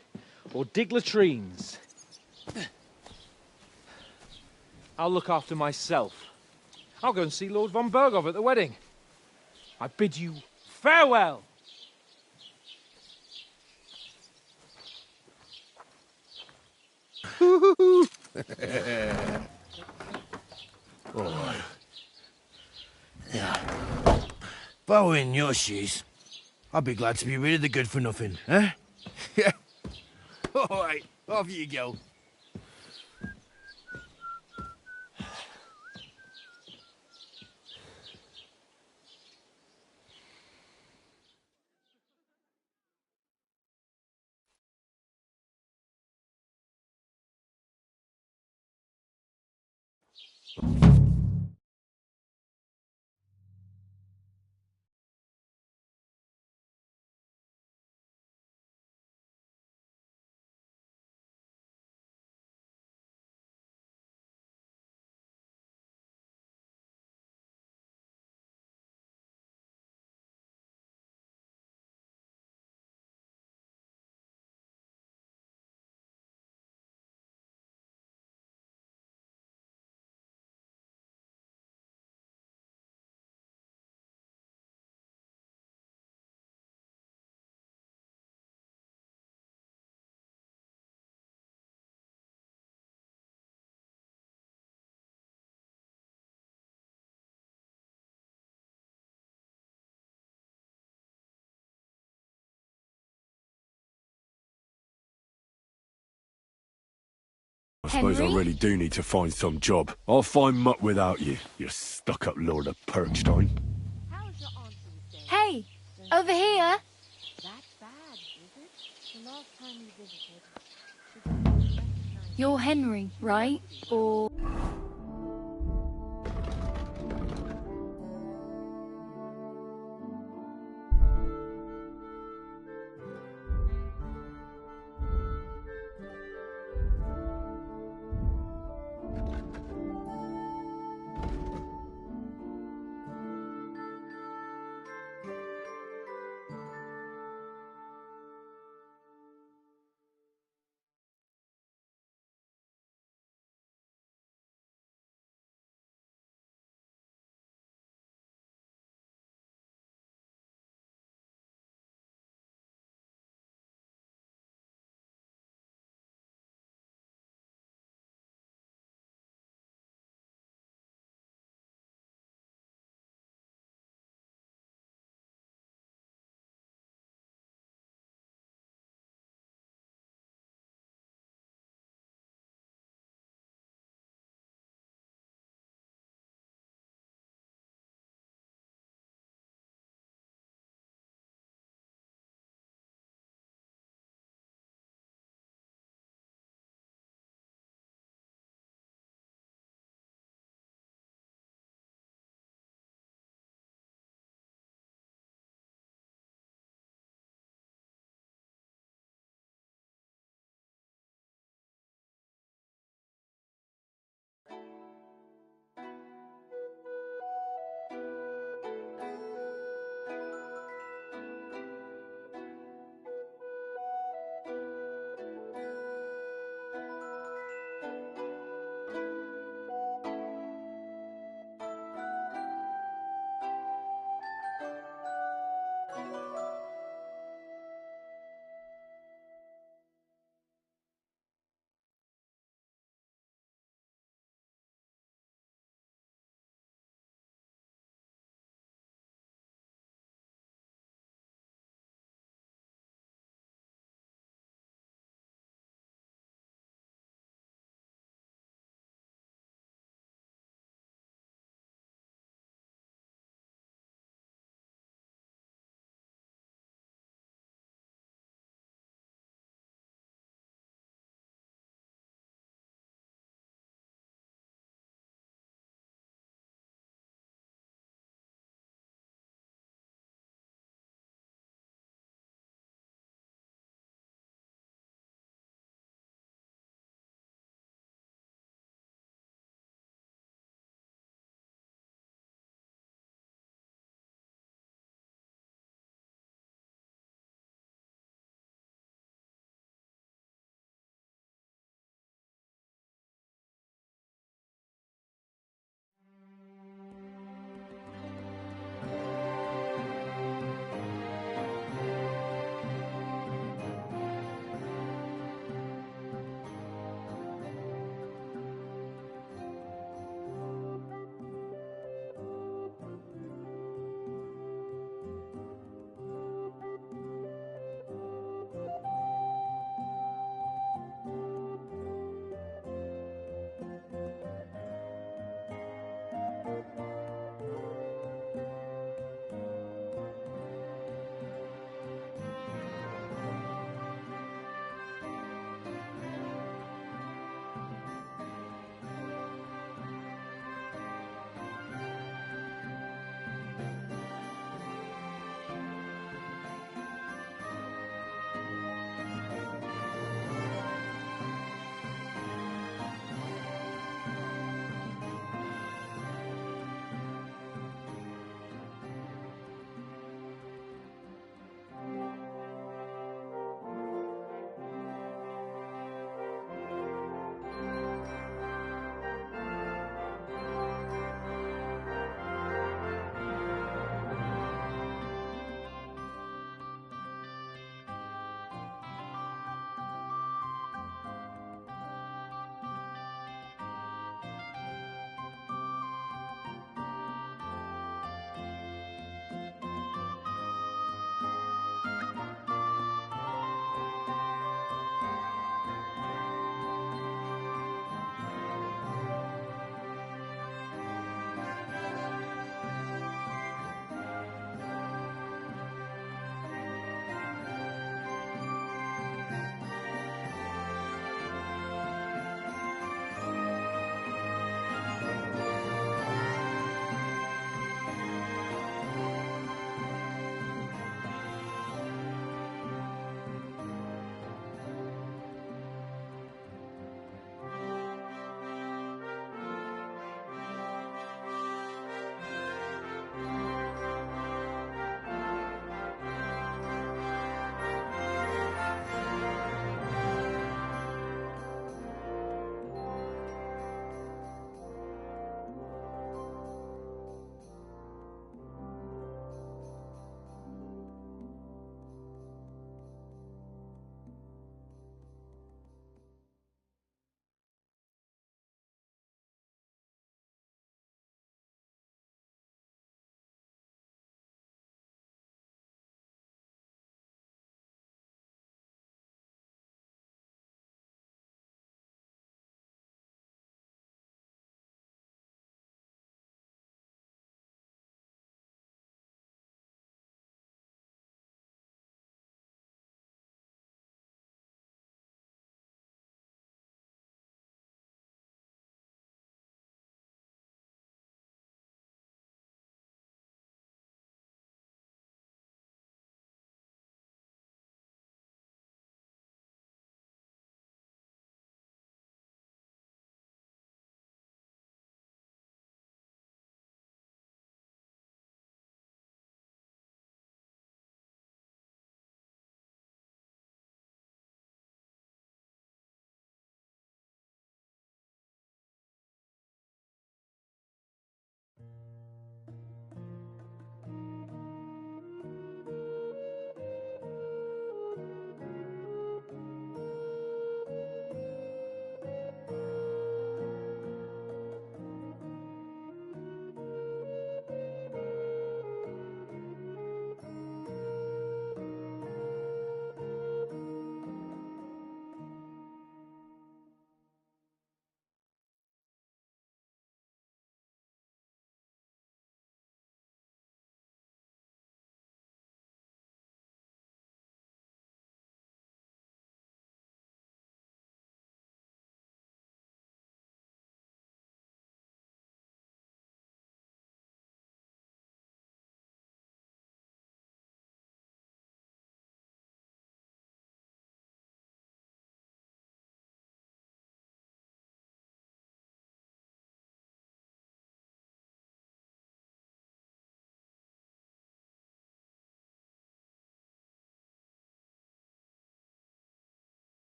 [SPEAKER 2] or dig latrines. I'll look after myself. I'll go and see Lord von Bergov at the wedding. I bid you farewell.
[SPEAKER 12] Oh. Yeah. If I were in your shoes, I'd be glad to be rid of the good for nothing, eh? Yeah. All right, off you go.
[SPEAKER 3] I suppose I really do need to find some job. I'll find muck without you, you stuck-up Lord of Perkstein.
[SPEAKER 16] Hey, over here. You're Henry, right? Or...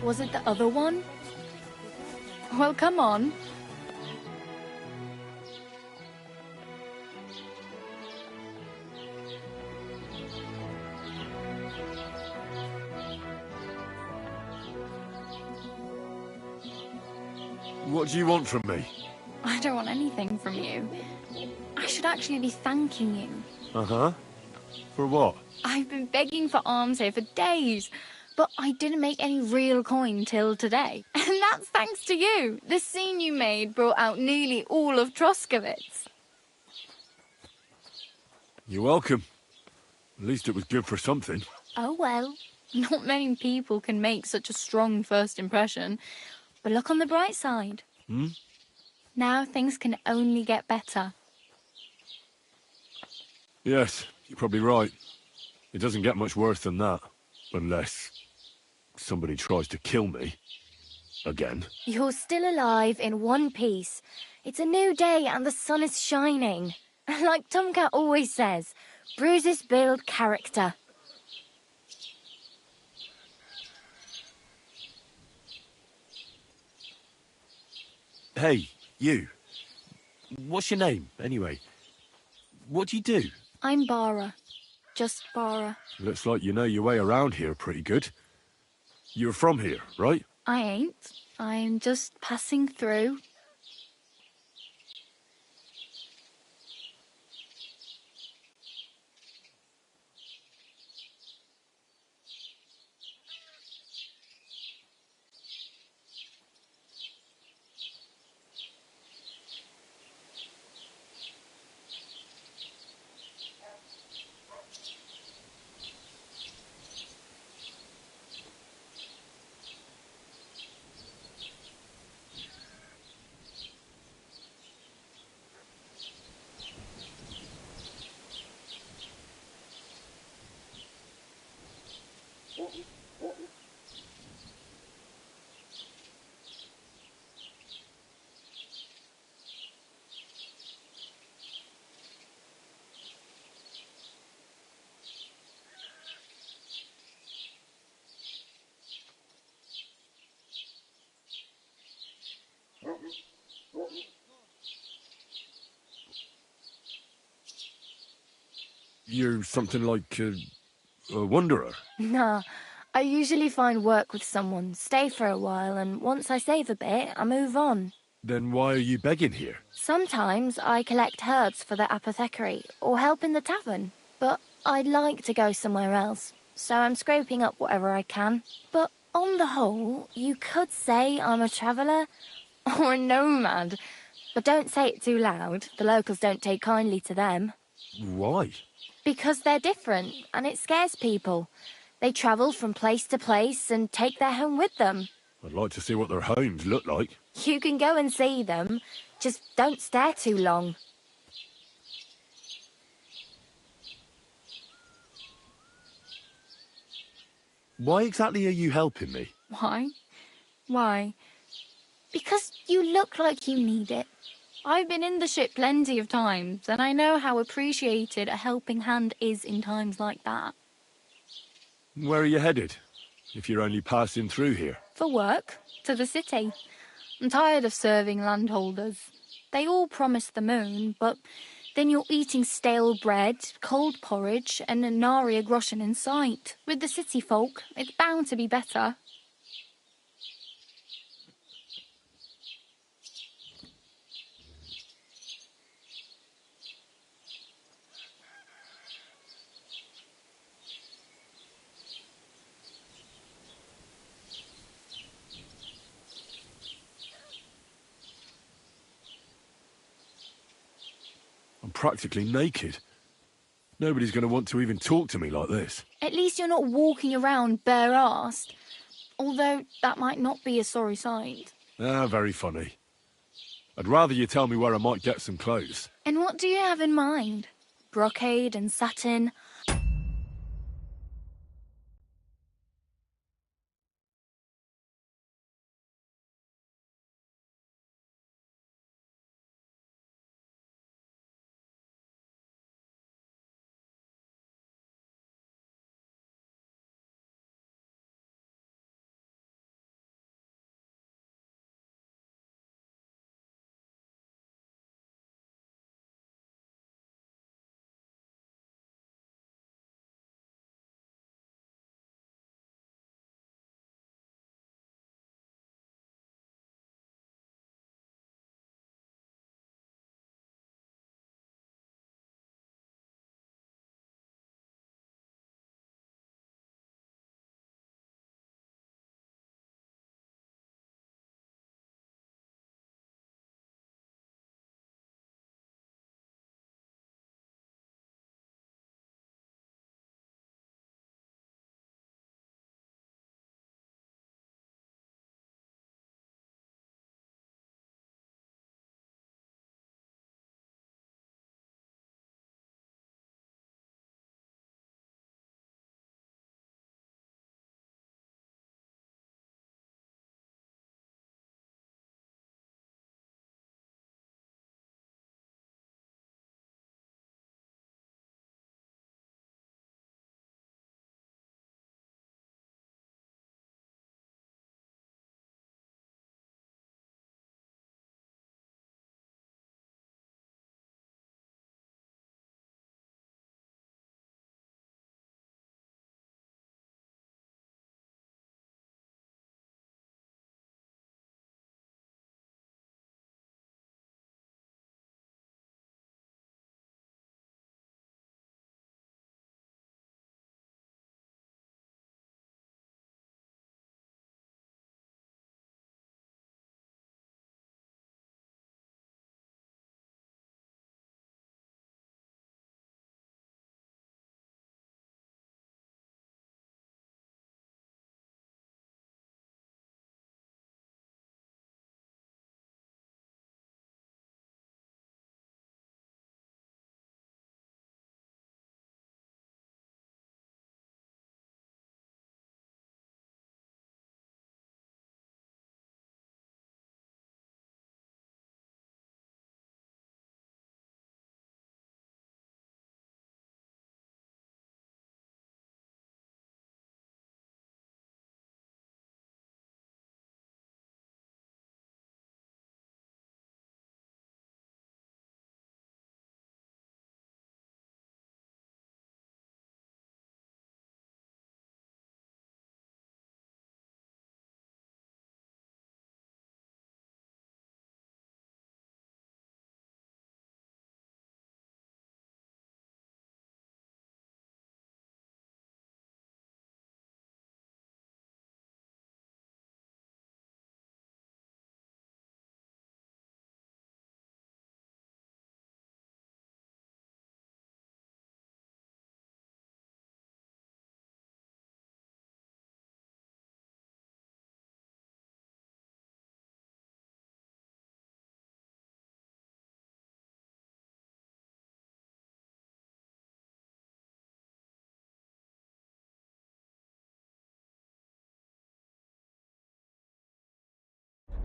[SPEAKER 16] Was it the other one? Well, come on.
[SPEAKER 3] What do you want from me?
[SPEAKER 16] I don't want anything from you. I should actually be thanking you.
[SPEAKER 3] Uh-huh. For what?
[SPEAKER 16] I've been begging for alms here for days, but I didn't make any real coin till today. And that's thanks to you. The scene you made brought out nearly all of Troskowitz.
[SPEAKER 3] You're welcome. At least it was good for something.
[SPEAKER 16] Oh well, not many people can make such a strong first impression. But look on the bright side.
[SPEAKER 3] Hmm?
[SPEAKER 16] Now things can only get better.
[SPEAKER 3] Yes, you're probably right. It doesn't get much worse than that. Unless somebody tries to kill me. Again.
[SPEAKER 9] You're still alive in one piece. It's a new day and the sun is shining. Like Tomcat always says, bruises build character.
[SPEAKER 3] Hey, you. What's your name, anyway? What do you do?
[SPEAKER 16] I'm Bara. Just Bara.
[SPEAKER 3] Looks like you know your way around here pretty good. You're from here, right?
[SPEAKER 16] I ain't. I'm just passing through.
[SPEAKER 3] You're something like a wanderer.
[SPEAKER 9] Nah, I usually find work with someone, stay for a while, and once I save a bit, I move on.
[SPEAKER 3] Then why are you begging here?
[SPEAKER 9] Sometimes I collect herbs for the apothecary, or help in the tavern. But I'd like to go somewhere else, so I'm scraping up whatever I can. But on the whole, you could say I'm a traveller, or a nomad. But don't say it too loud, the locals don't take kindly to them.
[SPEAKER 3] Why?
[SPEAKER 9] Because they're different, and it scares people. They travel from place to place and take their home with them.
[SPEAKER 3] I'd like to see what their homes look like.
[SPEAKER 9] You can go and see them, just don't stare too long.
[SPEAKER 3] Why exactly are you helping me?
[SPEAKER 16] Why? Why?
[SPEAKER 9] Because you look like you need it.
[SPEAKER 16] I've been in the ship plenty of times, and I know how appreciated a helping hand is in times like that.
[SPEAKER 3] Where are you headed? If you're only passing through here.
[SPEAKER 16] For work, to the city. I'm tired of serving landholders. They all promise the moon, but then you're eating stale bread, cold porridge, and nary a groschen in sight. With the city folk, it's bound to be better.
[SPEAKER 3] I'm practically naked. Nobody's going to want to even talk to me like this.
[SPEAKER 16] At least you're not walking around bare-arsed. Although that might not be a sorry sight.
[SPEAKER 3] Ah, very funny. I'd rather you tell me where I might get some clothes.
[SPEAKER 16] And what do you have in mind? Brocade and satin?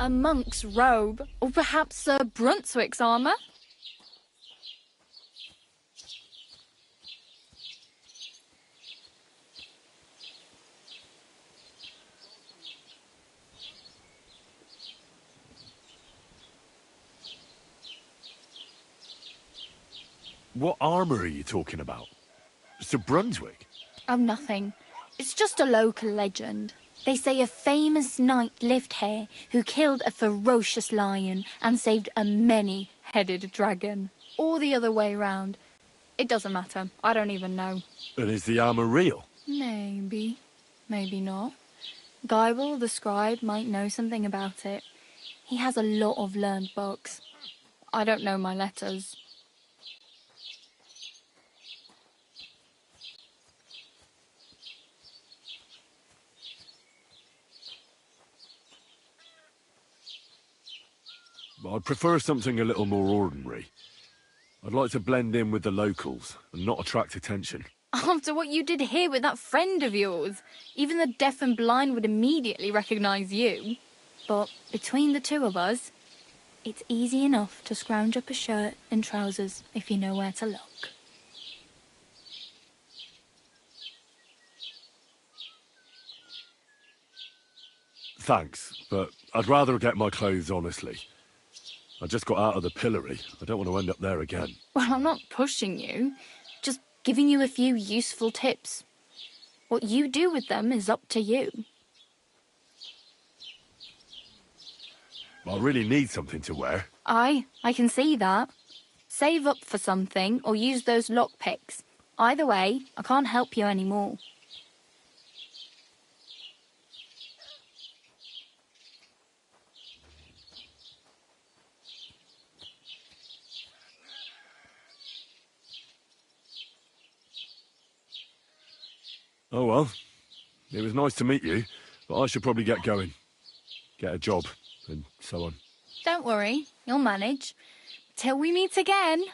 [SPEAKER 16] A monk's robe, or perhaps Sir Brunswick's armour?
[SPEAKER 3] What armour are you talking about? Sir Brunswick?
[SPEAKER 16] Oh, nothing. It's just a local legend. They say a famous knight lived here who killed a ferocious lion and saved a many-headed dragon. Or the other way round. It doesn't matter. I don't even know.
[SPEAKER 3] And is the armour real?
[SPEAKER 16] Maybe. Maybe not. Geibel, the scribe, might know something about it. He has a lot of learned books. I don't know my letters.
[SPEAKER 3] I'd prefer something a little more ordinary. I'd like to blend in with the locals and not attract attention.
[SPEAKER 16] After what you did here with that friend of yours, even the deaf and blind would immediately recognise you. But between the two of us, it's easy enough to scrounge up a shirt and trousers if you know where to look.
[SPEAKER 3] Thanks, but I'd rather get my clothes honestly. I just got out of the pillory. I don't want to end up there again.
[SPEAKER 16] Well, I'm not pushing you, just giving you a few useful tips. What you do with them is up to you.
[SPEAKER 3] I really need something to wear.
[SPEAKER 16] I can see that. Save up for something or use those lockpicks. Either way, I can't help you anymore.
[SPEAKER 3] Oh well, it was nice to meet you, but I should probably get going. Get a job, and so on.
[SPEAKER 16] Don't worry, you'll manage. Till we meet again.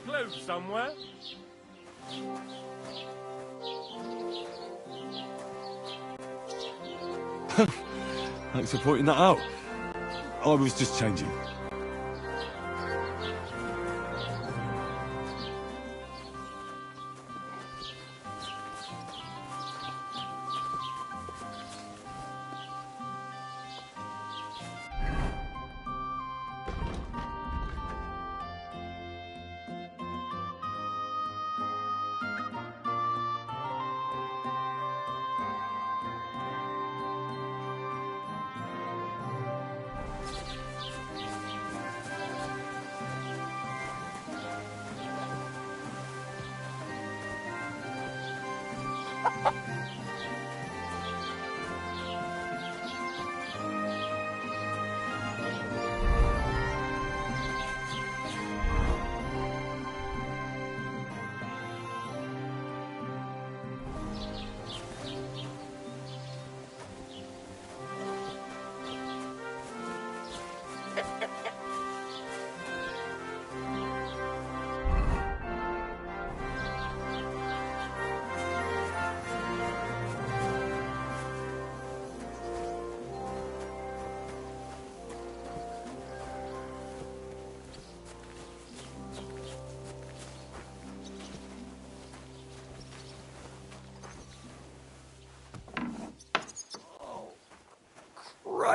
[SPEAKER 1] clue somewhere?
[SPEAKER 3] Thanks for pointing that out. I was just changing.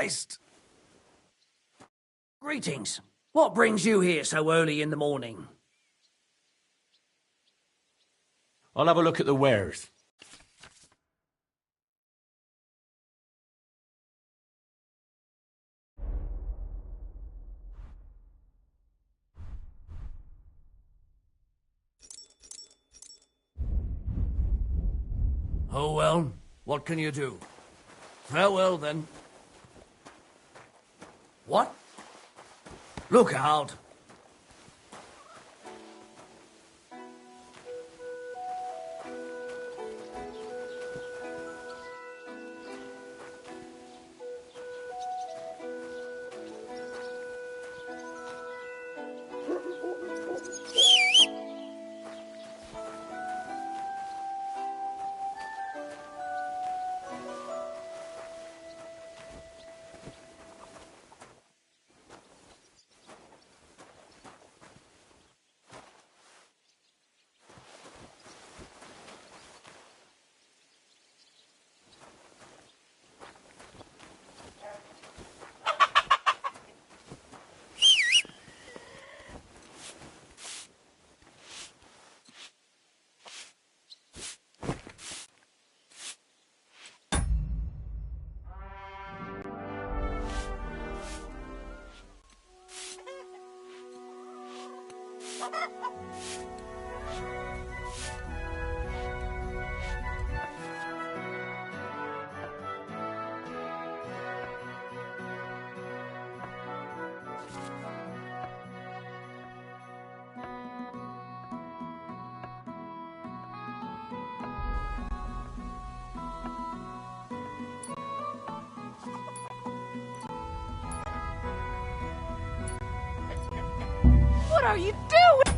[SPEAKER 17] Christ! Greetings. What brings you here so early in the morning?
[SPEAKER 4] I'll have a look at the wares.
[SPEAKER 17] Oh well, what can you do? Farewell then. What? Look out!
[SPEAKER 10] What are you doing?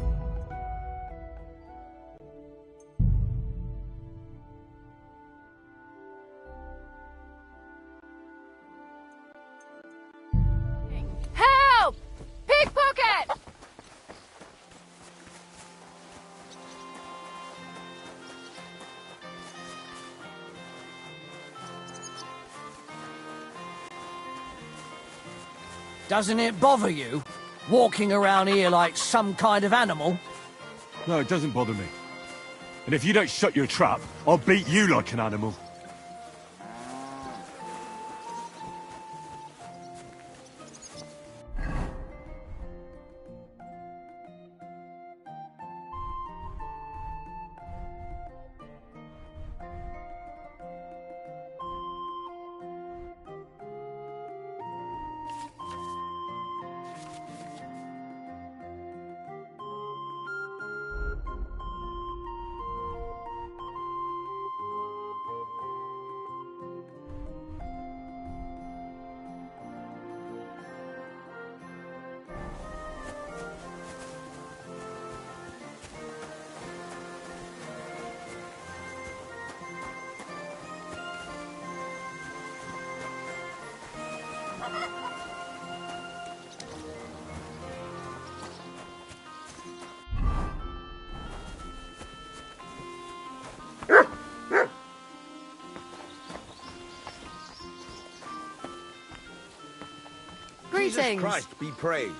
[SPEAKER 10] Help! Pickpocket!
[SPEAKER 17] Doesn't it bother you? Walking around here like some kind of animal?
[SPEAKER 3] No, it doesn't bother me. And if you don't shut your trap, I'll beat you like an animal.
[SPEAKER 12] Jesus Christ be praised.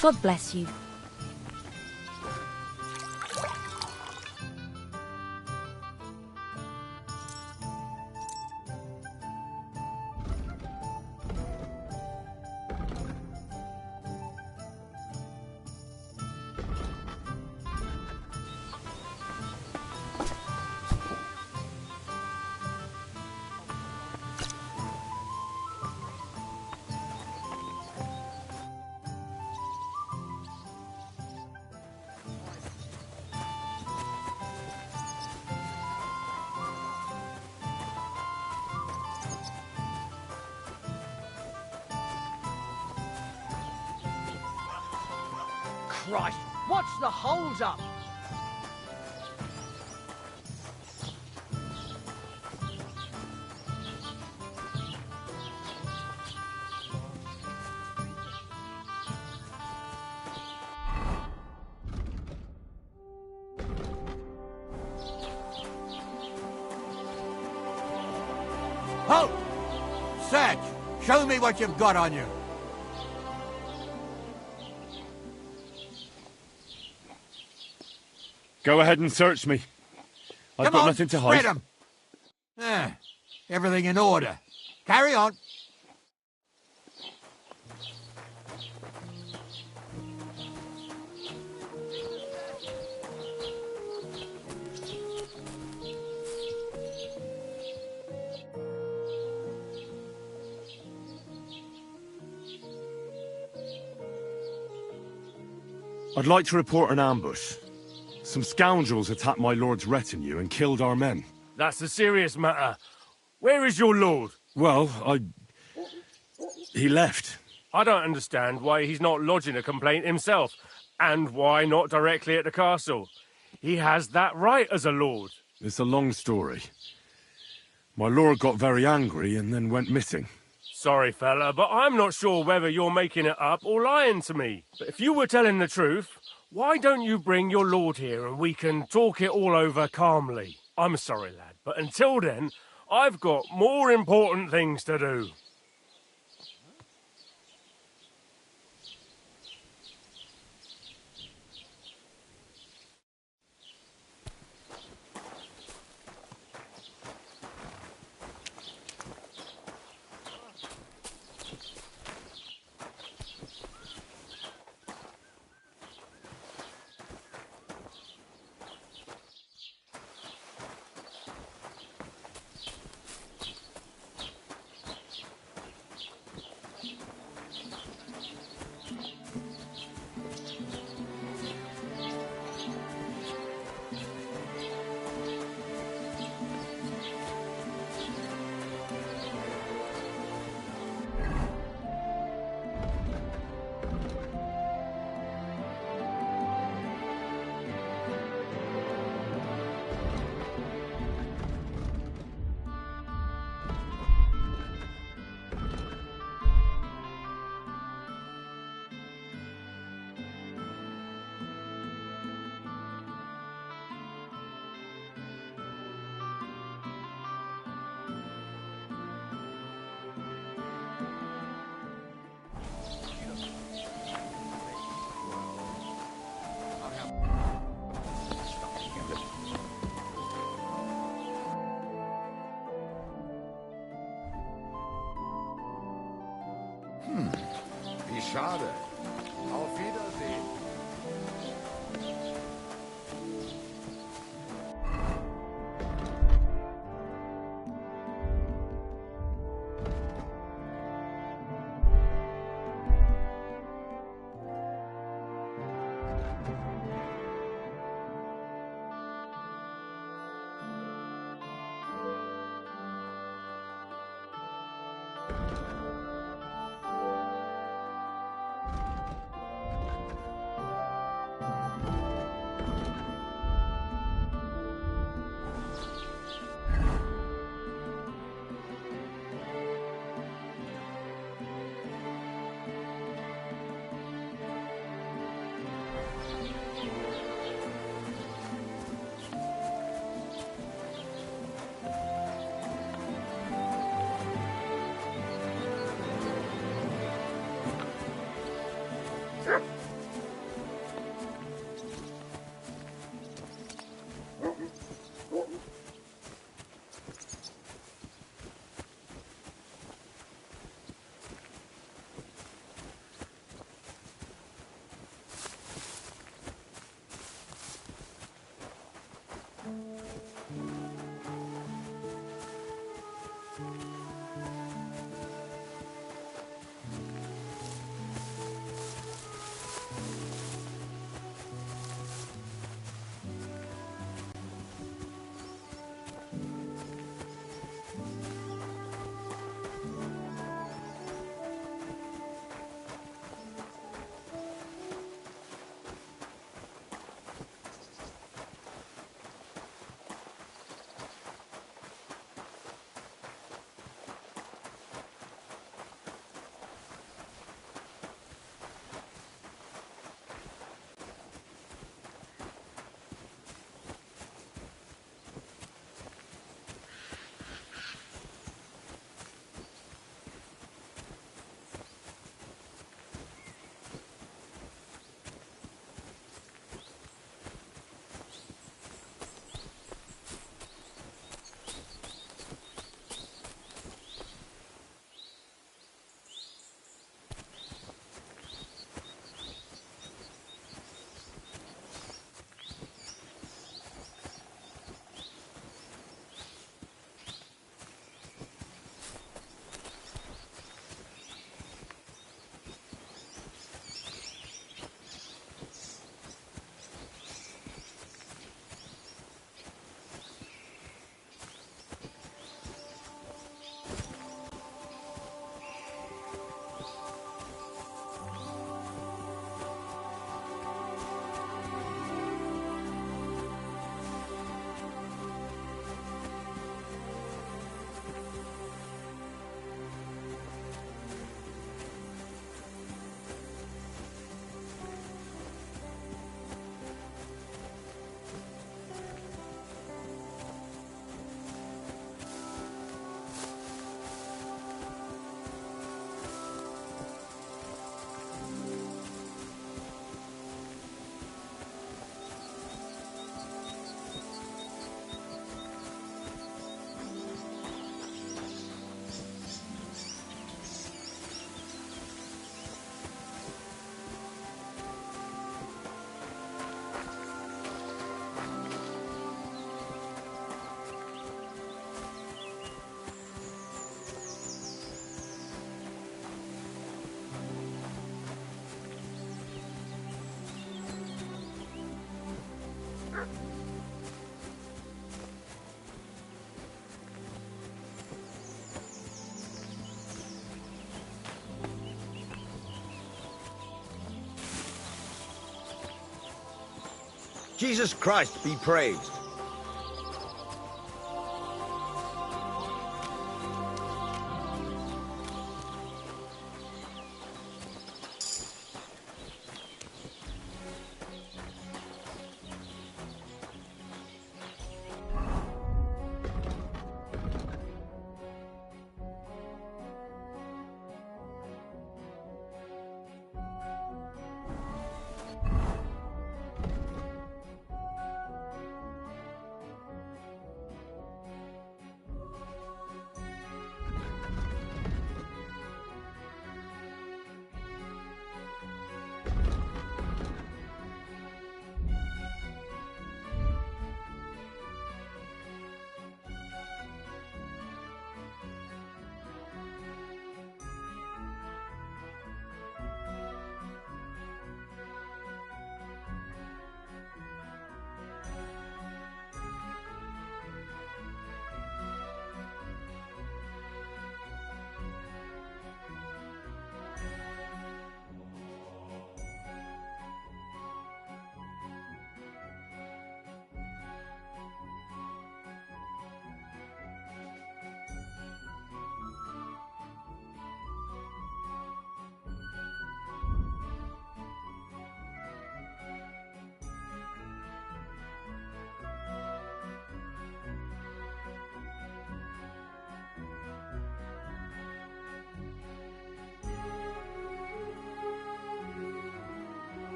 [SPEAKER 9] God bless you.
[SPEAKER 17] Christ, what's the hold-up?
[SPEAKER 12] Halt! Search! Show me what you've got on you.
[SPEAKER 3] Go ahead and search me. I've
[SPEAKER 12] Come
[SPEAKER 3] got
[SPEAKER 12] on,
[SPEAKER 3] nothing to hide.
[SPEAKER 12] spread 'em. Ah, everything in order. Carry on.
[SPEAKER 3] I'd like to report an ambush. Some scoundrels attacked my lord's retinue and killed our men.
[SPEAKER 1] That's a serious matter. Where is your lord?
[SPEAKER 3] Well, he left.
[SPEAKER 1] I don't understand why he's not lodging a complaint himself, and why not directly at the castle. He has that right as a lord.
[SPEAKER 3] It's a long story. My lord got very angry and then went missing.
[SPEAKER 1] Sorry, fella, but I'm not sure whether you're making it up or lying to me. But if you were telling the truth, why don't you bring your lord here and we can talk it all over calmly? I'm sorry, lad, but until then, I've got more important things to do.
[SPEAKER 18] Wie schade. Auf Wiedersehen.
[SPEAKER 12] Jesus Christ be praised.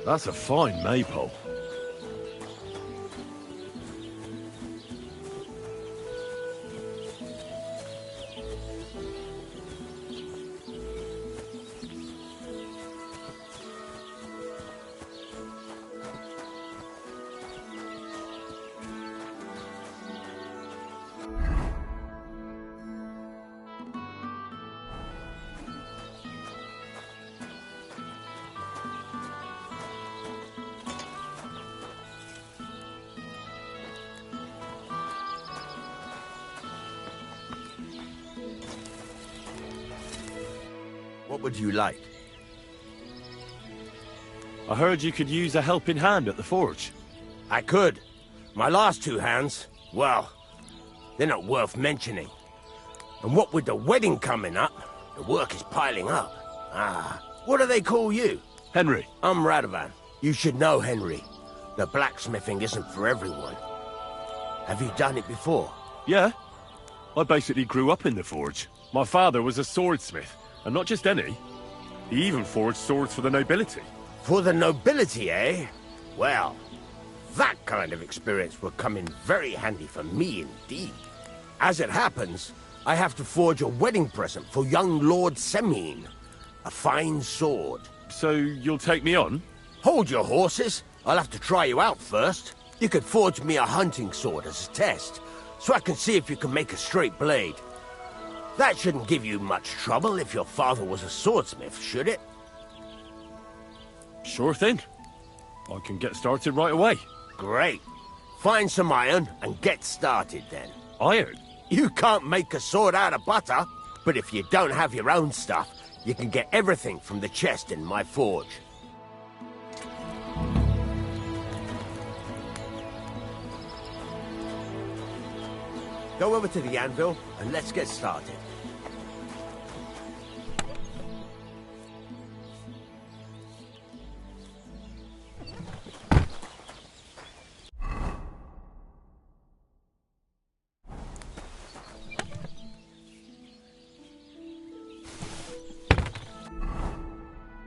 [SPEAKER 3] That's a fine maypole.
[SPEAKER 12] What would you like?
[SPEAKER 3] I heard you could use a helping hand at the forge.
[SPEAKER 12] I could. My last two hands, well, they're not worth mentioning. And what with the wedding coming up, the work is piling up. What do they call you?
[SPEAKER 3] Henry.
[SPEAKER 12] I'm Radovan. You should know, Henry. The blacksmithing isn't for everyone. Have you done it before?
[SPEAKER 3] Yeah. I basically grew up in the forge. My father was a swordsmith, and not just any. He even forged swords for the nobility.
[SPEAKER 12] For the nobility, eh? Well, that kind of experience will come in very handy for me indeed. As it happens, I have to forge a wedding present for young Lord Semine. A fine sword.
[SPEAKER 3] So you'll take me on?
[SPEAKER 12] Hold your horses. I'll have to try you out first. You could forge me a hunting sword as a test, so I can see if you can make a straight blade. That shouldn't give you much trouble if your father was a swordsmith, should it?
[SPEAKER 3] Sure thing. I can get started right away.
[SPEAKER 12] Great. Find some iron and get started then.
[SPEAKER 3] Iron?
[SPEAKER 12] You can't make a sword out of butter, but if you don't have your own stuff, you can get everything from the chest in my forge. Go over to the anvil and let's get started.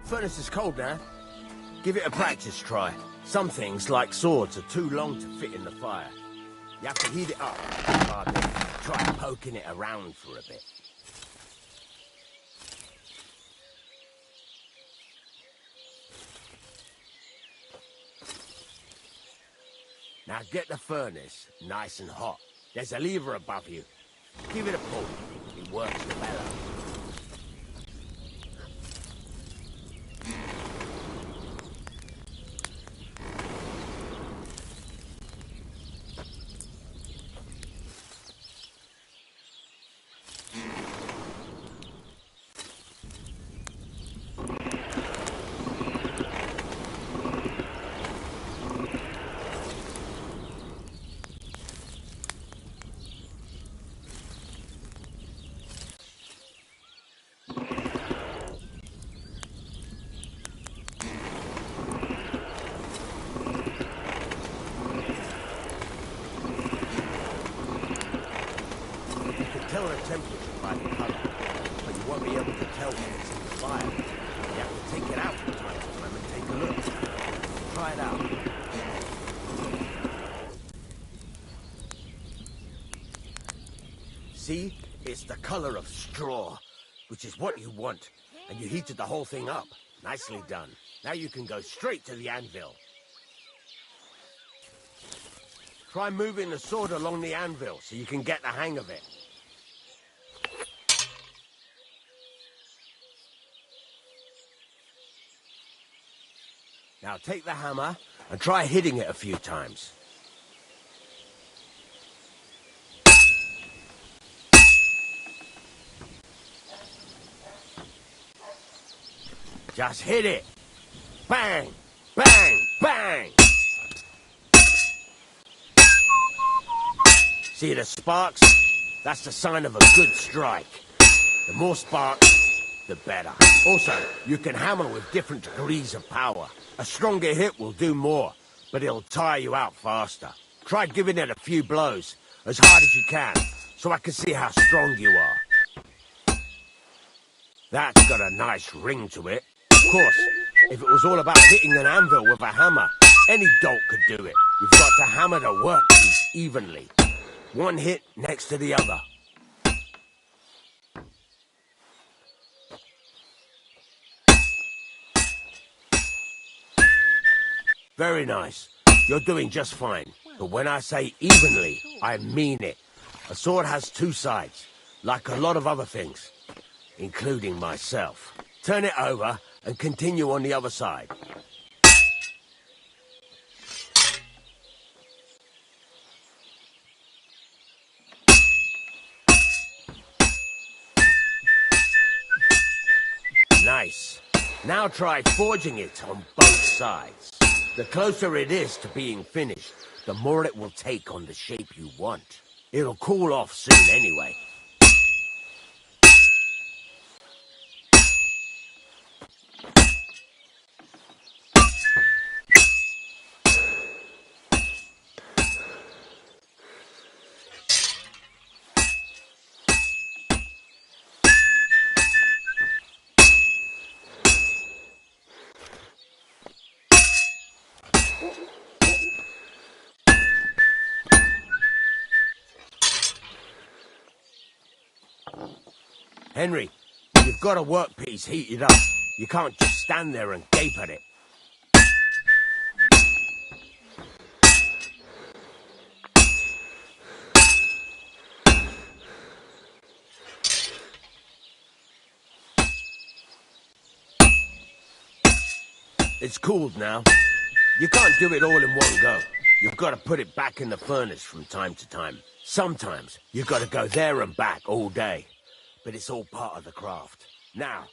[SPEAKER 12] Furnace is cold now. Give it a practice try. Some things, like swords, are too long to fit in the fire. You have to heat it up. Try poking it around for a bit. Now get the furnace nice and hot. There's a lever above you. Give it a pull. It works the bellow. Tell the temperature by the color, but you won't be able to tell when it's in the fire. You have to take it out from time to time and take a look. Try it out. See? It's the color of straw, which is what you want. And you heated the whole thing up. Nicely done. Now you can go straight to the anvil. Try moving the sword along the anvil so you can get the hang of it. Now take the hammer and try hitting it a few times. Just hit it. Bang! Bang! Bang! See the sparks? That's the sign of a good strike. The more sparks, the better. Also, you can hammer with different degrees of power. A stronger hit will do more, but it'll tire you out faster. Try giving it a few blows, as hard as you can, so I can see how strong you are. That's got a nice ring to it. Of course, if it was all about hitting an anvil with a hammer, any dolt could do it. You've got to hammer the workpiece evenly. One hit next to the other. Very nice. You're doing just fine. But when I say evenly, I mean it. A sword has two sides, like a lot of other things, including myself. Turn it over and continue on the other side. Nice. Now try forging it on both sides. The closer it is to being finished, the more it will take on the shape you want. It'll cool off soon anyway. Henry, you've got a workpiece heated up. You can't just stand there and gape at it. It's cooled now. You can't do it all in one go. You've got to put it back in the furnace from time to time. Sometimes you've got to go there and back all day. But it's all part of the craft. Now,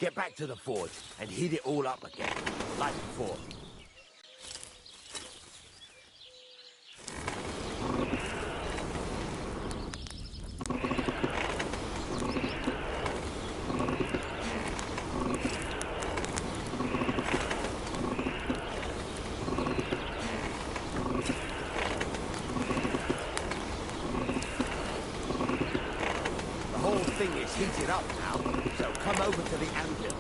[SPEAKER 12] get back to the forge and heat it all up again, like before. Heated up now, so come over to the anvil.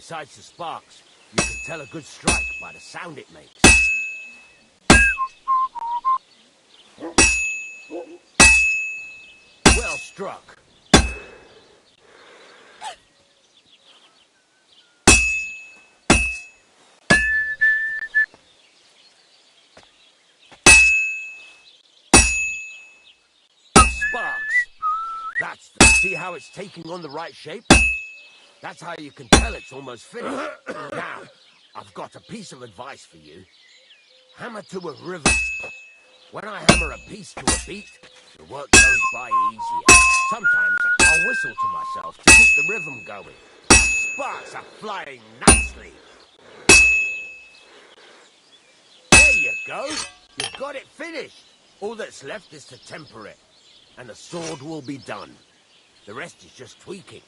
[SPEAKER 12] Besides the sparks, you can tell a good strike by the sound it makes. Well struck. Sparks. See how it's taking on the right shape? That's how you can tell it's almost finished. Now, I've got a piece of advice for you. Hammer to a rhythm. When I hammer a piece to a beat, the work goes by easier. Sometimes I'll whistle to myself to keep the rhythm going. Sparks are flying nicely. There you go. You've got it finished. All that's left is to temper it, and the sword will be done. The rest is just tweaking.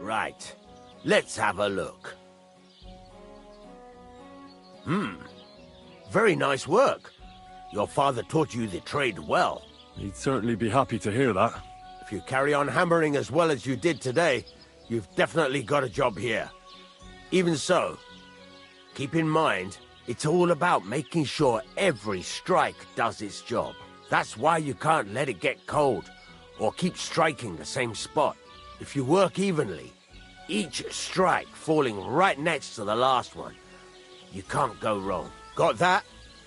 [SPEAKER 12] Right. Let's have a look. Very nice work. Your father taught you the trade well.
[SPEAKER 3] He'd certainly be happy to hear that.
[SPEAKER 12] If you carry on hammering as well as you did today, you've definitely got a job here. Even so, keep in mind, it's all about making sure every strike does its job. That's why you can't let it get cold, or keep striking the same spot. If you work evenly, each strike falling right next to the last one, you can't go wrong. Got that?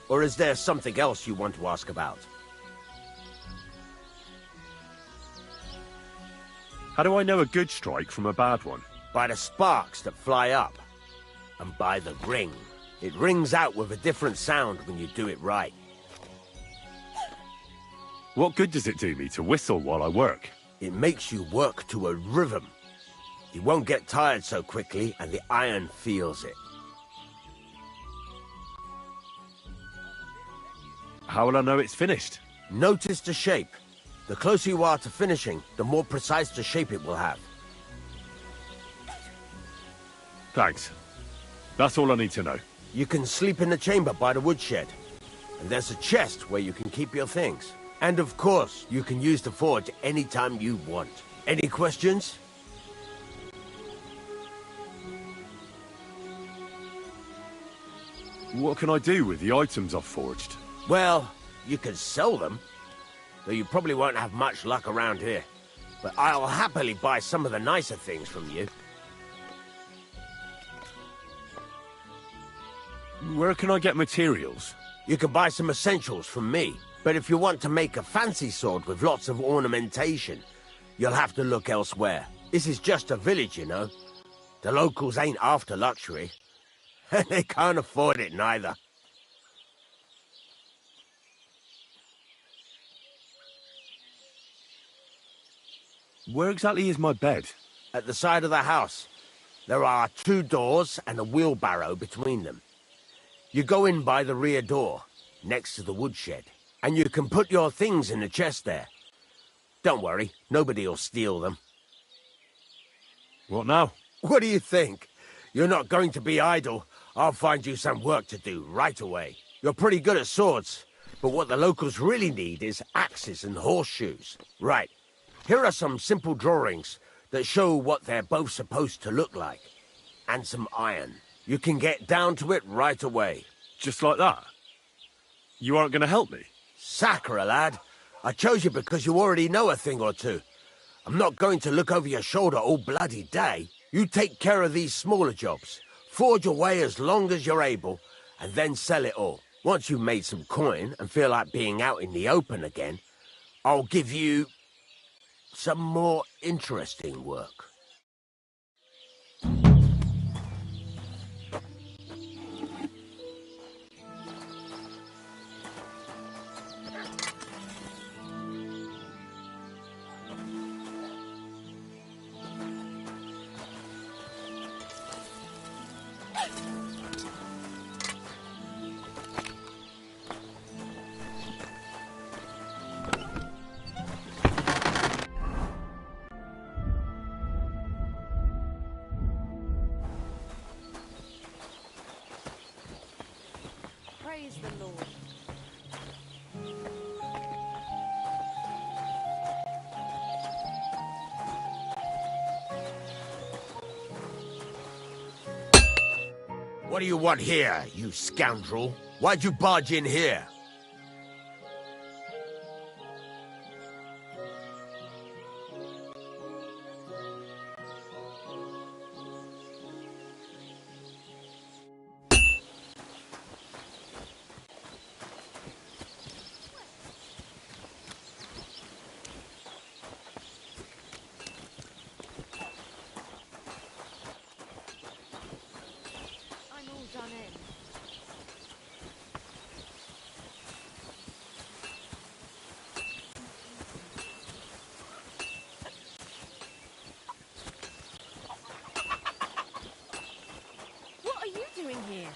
[SPEAKER 12] Or is there something else you want to ask about?
[SPEAKER 3] How do I know a good strike from a bad one?
[SPEAKER 12] By the sparks that fly up, and by the ring. It rings out with a different sound when you do it right.
[SPEAKER 3] What good does it do me to whistle while I work?
[SPEAKER 12] It makes you work to a rhythm. You won't get tired so quickly, and the iron feels it.
[SPEAKER 3] How will I know it's finished?
[SPEAKER 12] Notice the shape. The closer you are to finishing, the more precise the shape it will have.
[SPEAKER 3] Thanks. That's all I need to know.
[SPEAKER 12] You can sleep in the chamber by the woodshed. And there's a chest where you can keep your things. And of course, you can use the forge anytime you want. Any questions?
[SPEAKER 3] What can I do with the items I've forged?
[SPEAKER 12] Well, you can sell them. Though you probably won't have much luck around here. But I'll happily buy some of the nicer things from you.
[SPEAKER 3] Where can I get materials?
[SPEAKER 12] You can buy some essentials from me. But if you want to make a fancy sword with lots of ornamentation, you'll have to look elsewhere. This is just a village, you know. The locals ain't after luxury. And they can't afford it neither.
[SPEAKER 3] Where exactly is my bed?
[SPEAKER 12] At the side of the house. There are 2 doors and a wheelbarrow between them. You go in by the rear door, next to the woodshed. And you can put your things in the chest there. Don't worry, nobody'll steal them.
[SPEAKER 3] What now?
[SPEAKER 12] What do you think? You're not going to be idle. I'll find you some work to do right away. You're pretty good at swords, but what the locals really need is axes and horseshoes. Right, here are some simple drawings that show what they're both supposed to look like. And some iron. You can get down to it right away.
[SPEAKER 3] Just like that? You aren't going to help me?
[SPEAKER 12] Sacre, lad. I chose you because you already know a thing or two. I'm not going to look over your shoulder all bloody day. You take care of these smaller jobs. Forge away as long as you're able, and then sell it all. Once you've made some coin and feel like being out in the open again, I'll give you some more interesting work.
[SPEAKER 10] the Lord.
[SPEAKER 12] What do you want here, you scoundrel? Why'd you barge in here?
[SPEAKER 10] I'm all done in. What are you doing here?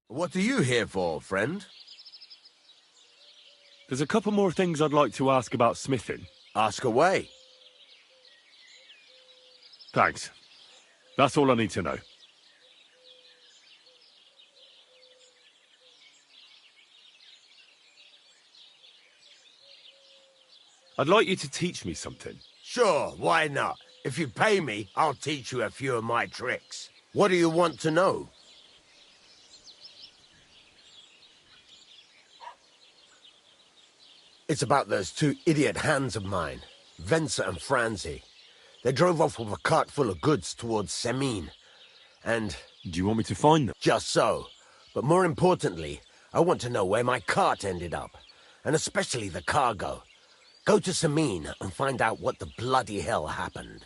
[SPEAKER 12] What are you here for, friend?
[SPEAKER 3] There's a couple more things I'd like to ask about smithing.
[SPEAKER 12] Ask away.
[SPEAKER 3] Thanks. That's all I need to know. I'd like you to teach me something.
[SPEAKER 12] Sure, why not? If you pay me, I'll teach you a few of my tricks. What do you want to know? It's about those two idiot hands of mine, Venser and Franzi. They drove off with a cart full of goods towards Semin. And...
[SPEAKER 3] Do you want me to find them?
[SPEAKER 12] Just so. But more importantly, I want to know where my cart ended up. And especially the cargo. Go to Semin and find out what the bloody hell happened.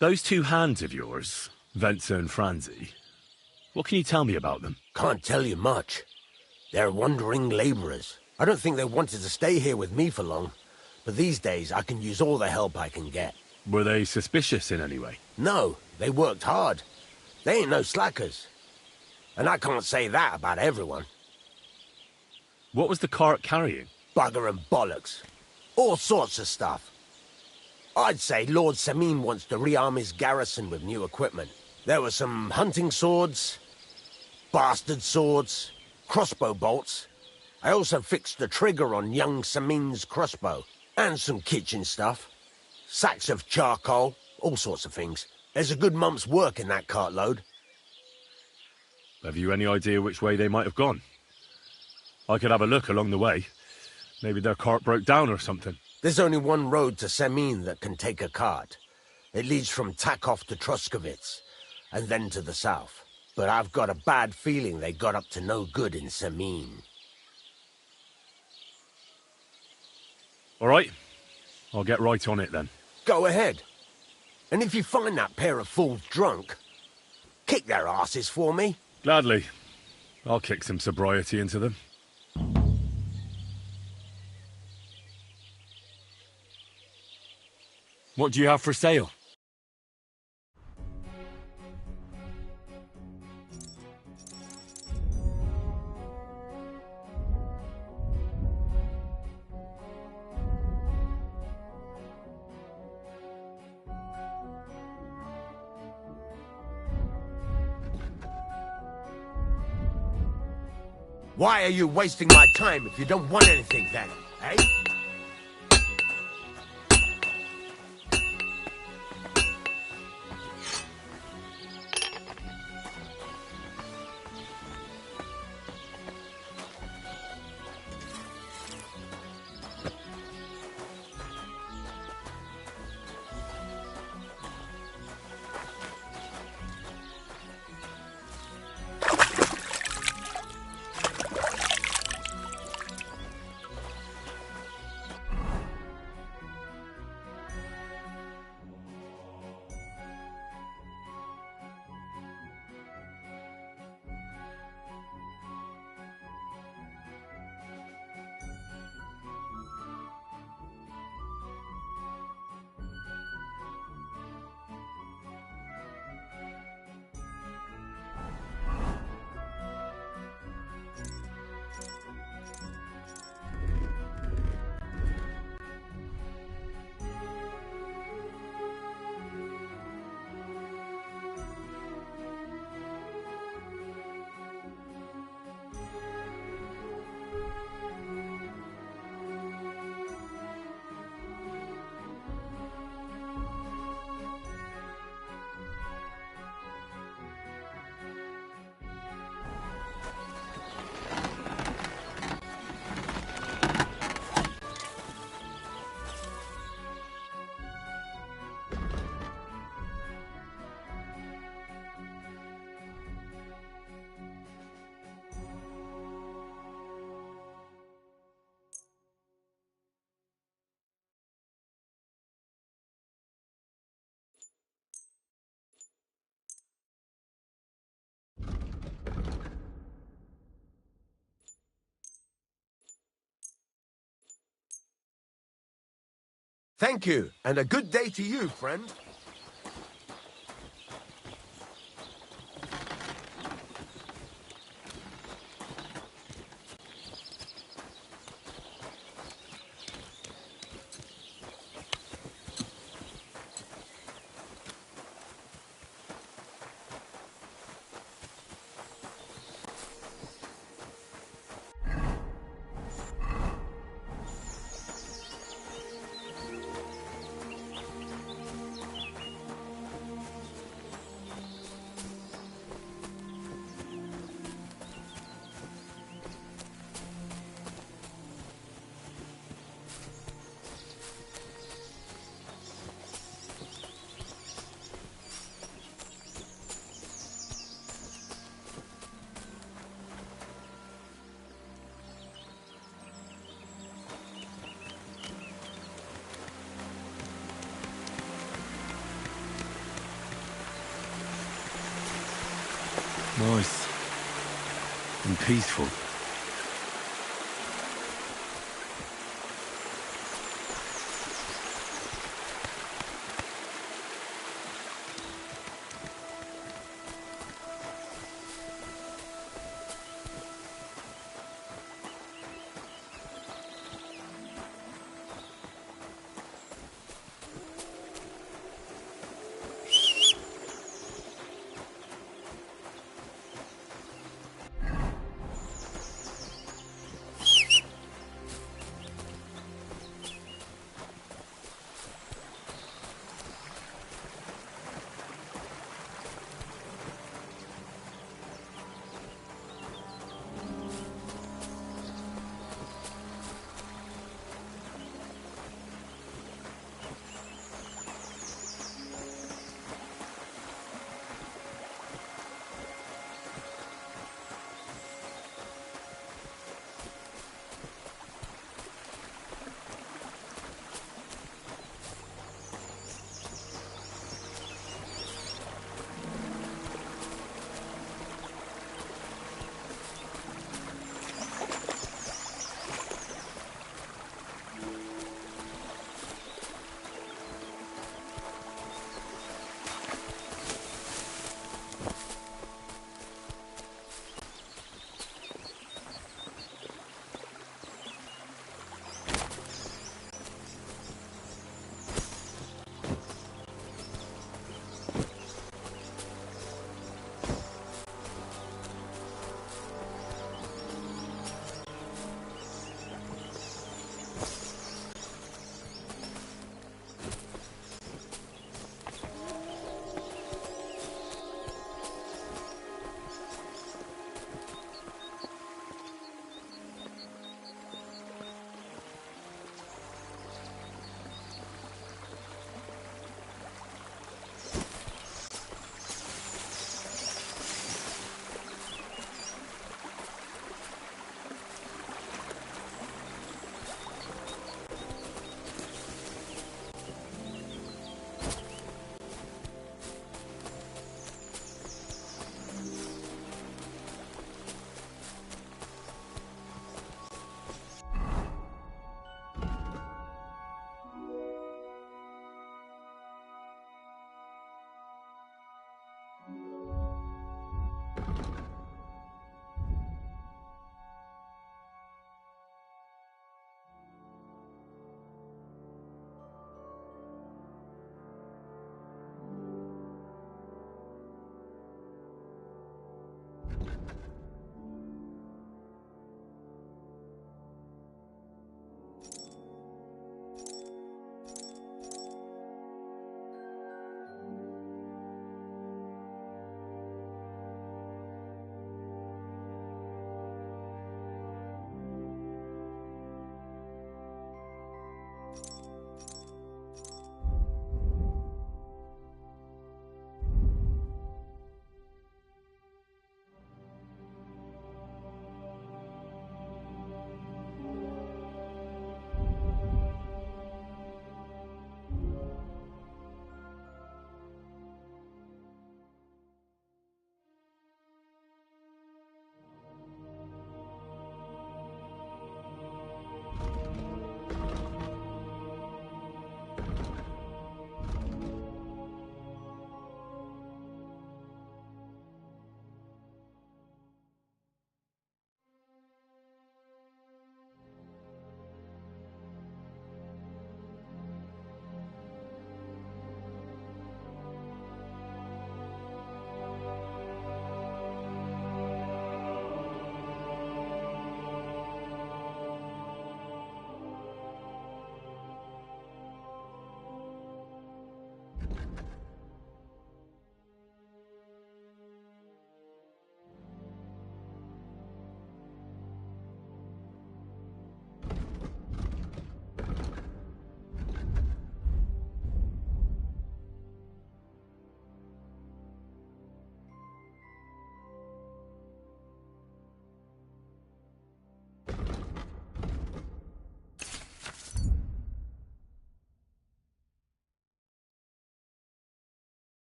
[SPEAKER 3] Those two hands of yours, Venser and Franzi, what can you tell me about them?
[SPEAKER 12] Can't tell you much. They're wandering laborers. I don't think they wanted to stay here with me for long. But these days, I can use all the help I can get.
[SPEAKER 3] Were they suspicious in any way?
[SPEAKER 12] No, they worked hard. They ain't no slackers. And I can't say that about everyone.
[SPEAKER 3] What was the cart carrying?
[SPEAKER 12] Bugger and bollocks. All sorts of stuff. I'd say Lord Semin wants to rearm his garrison with new equipment. There were some hunting swords, bastard swords, crossbow bolts. I also fixed the trigger on young Semin's crossbow. And some kitchen stuff. Sacks of charcoal, all sorts of things. There's a good month's work in that cartload.
[SPEAKER 3] Have you any idea which way they might have gone? I could have a look along the way. Maybe their cart broke down or something.
[SPEAKER 12] There's only one road to Semin that can take a cart. It leads from Takov to Troskovitz, and then to the south. But I've got a bad feeling they got up to no good in Semin.
[SPEAKER 3] All right. I'll get right on it then.
[SPEAKER 12] Go ahead. And if you find that pair of fools drunk, kick their asses for me.
[SPEAKER 3] Gladly. I'll kick some sobriety into them. What do you have for sale?
[SPEAKER 12] Why are you wasting my time if you don't want anything then, eh? Thank you, and a good day to you, friend.
[SPEAKER 3] Nice. And peaceful.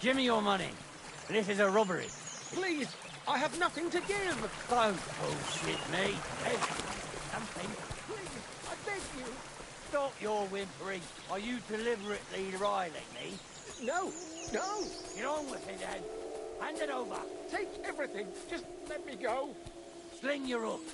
[SPEAKER 17] Give me your money. This is a robbery.
[SPEAKER 12] Please, I have nothing to give.
[SPEAKER 17] Don't bullshit me. There's something.
[SPEAKER 12] Please, I beg you.
[SPEAKER 17] Stop your whimpering. Are you deliberately riling me?
[SPEAKER 12] No, no.
[SPEAKER 17] Get on with it, then. Hand it over.
[SPEAKER 12] Take everything. Just let me go.
[SPEAKER 17] Sling your hook.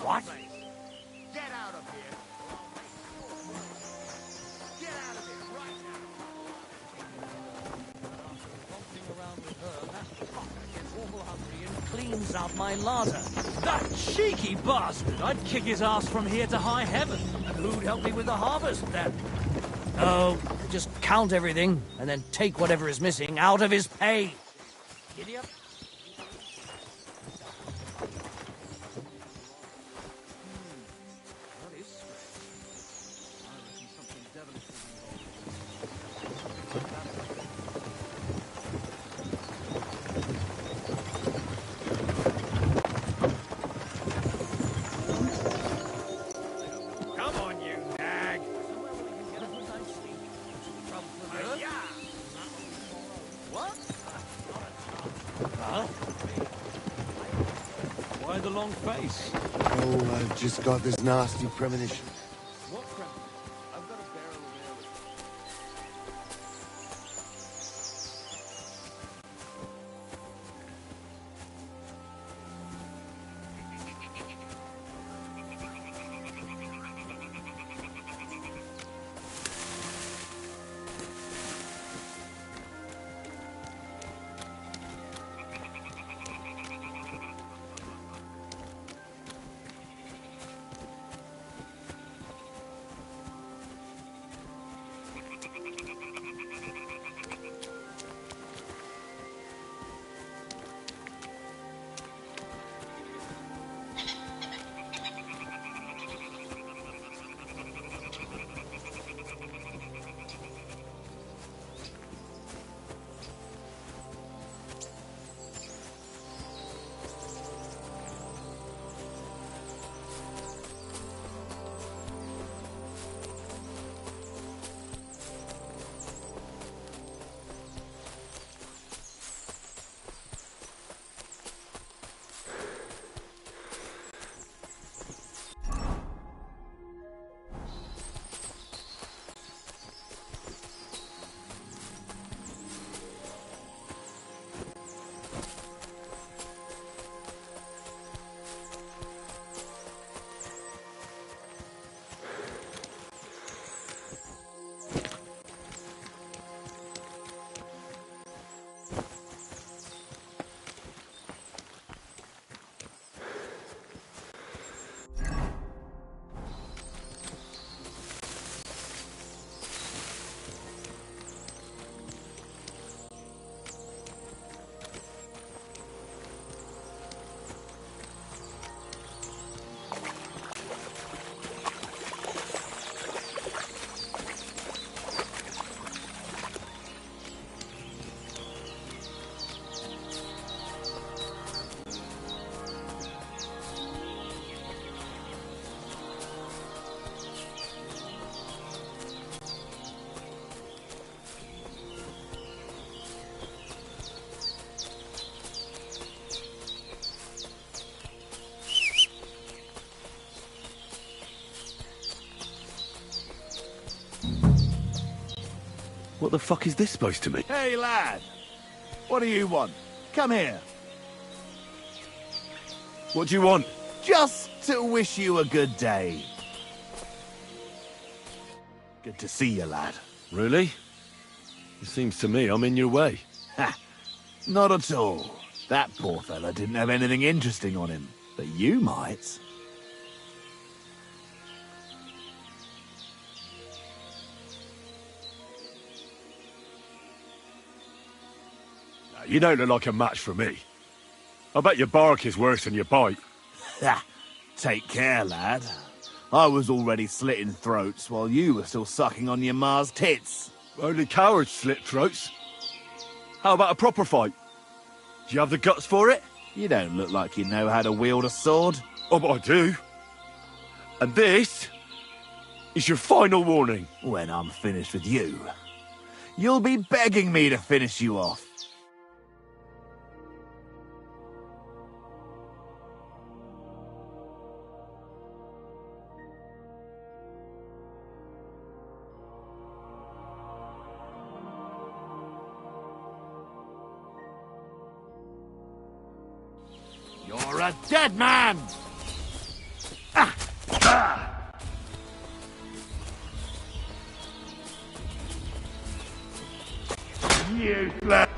[SPEAKER 12] What? Get out of here. Get out of here right
[SPEAKER 17] now. Cleans out my larder. That cheeky bastard! I'd kick his ass from here to high heaven. And who'd help me with the harvest then? Oh, just count everything and then take whatever is missing out of his pay. Idiot.
[SPEAKER 4] Why the long face?
[SPEAKER 11] Oh, I've just got this nasty premonition.
[SPEAKER 4] What premonition? I've got a barrel of ale.
[SPEAKER 3] What the fuck is this supposed to mean?
[SPEAKER 19] Hey, lad. What do you want? Come here.
[SPEAKER 3] What do you want?
[SPEAKER 19] Just to wish you a good day. Good to see you, lad.
[SPEAKER 3] Really? It seems to me I'm in your way.
[SPEAKER 19] Ha! Not at all. That poor fella didn't have anything interesting on him. But you might.
[SPEAKER 3] You don't look like a match for me. I bet your bark is worse than your bite.
[SPEAKER 19] Ha! Take care, lad. I was already slitting throats while you were still sucking on your ma's tits.
[SPEAKER 3] Only cowards slit throats. How about a proper fight? Do you have the guts for it?
[SPEAKER 19] You don't look like you know how to wield a sword.
[SPEAKER 3] Oh, but I do. And this is your final warning.
[SPEAKER 19] When I'm finished with you, you'll be begging me to finish you off. You're a dead man! Ah! Ah! Useless!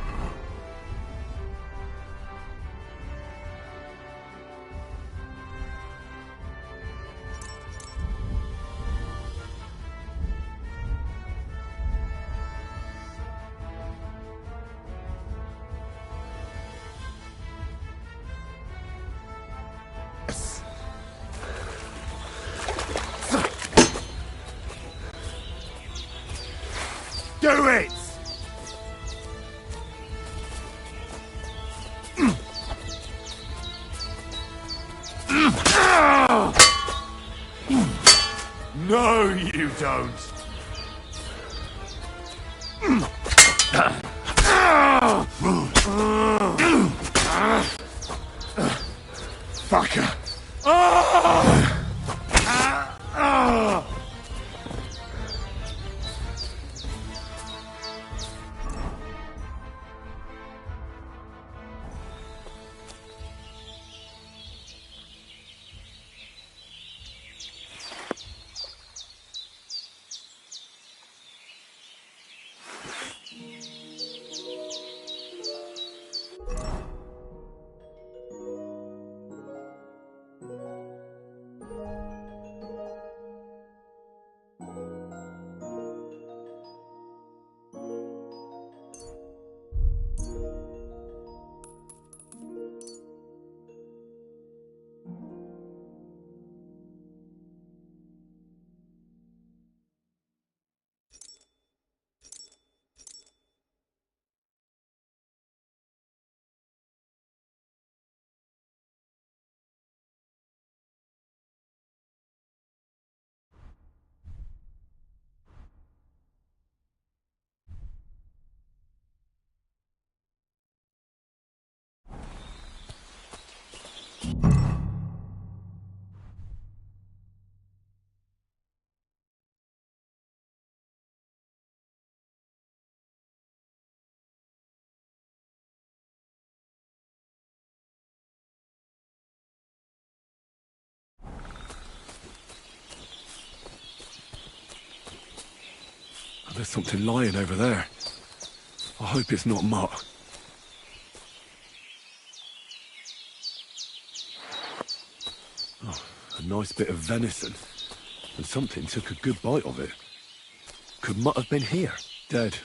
[SPEAKER 19] Do it! No, you don't. Fucker.
[SPEAKER 3] There's something lying over there. I hope it's not Mutt. Oh, a nice bit of venison. And something took a good bite of it. Could Mutt have been here? Dead.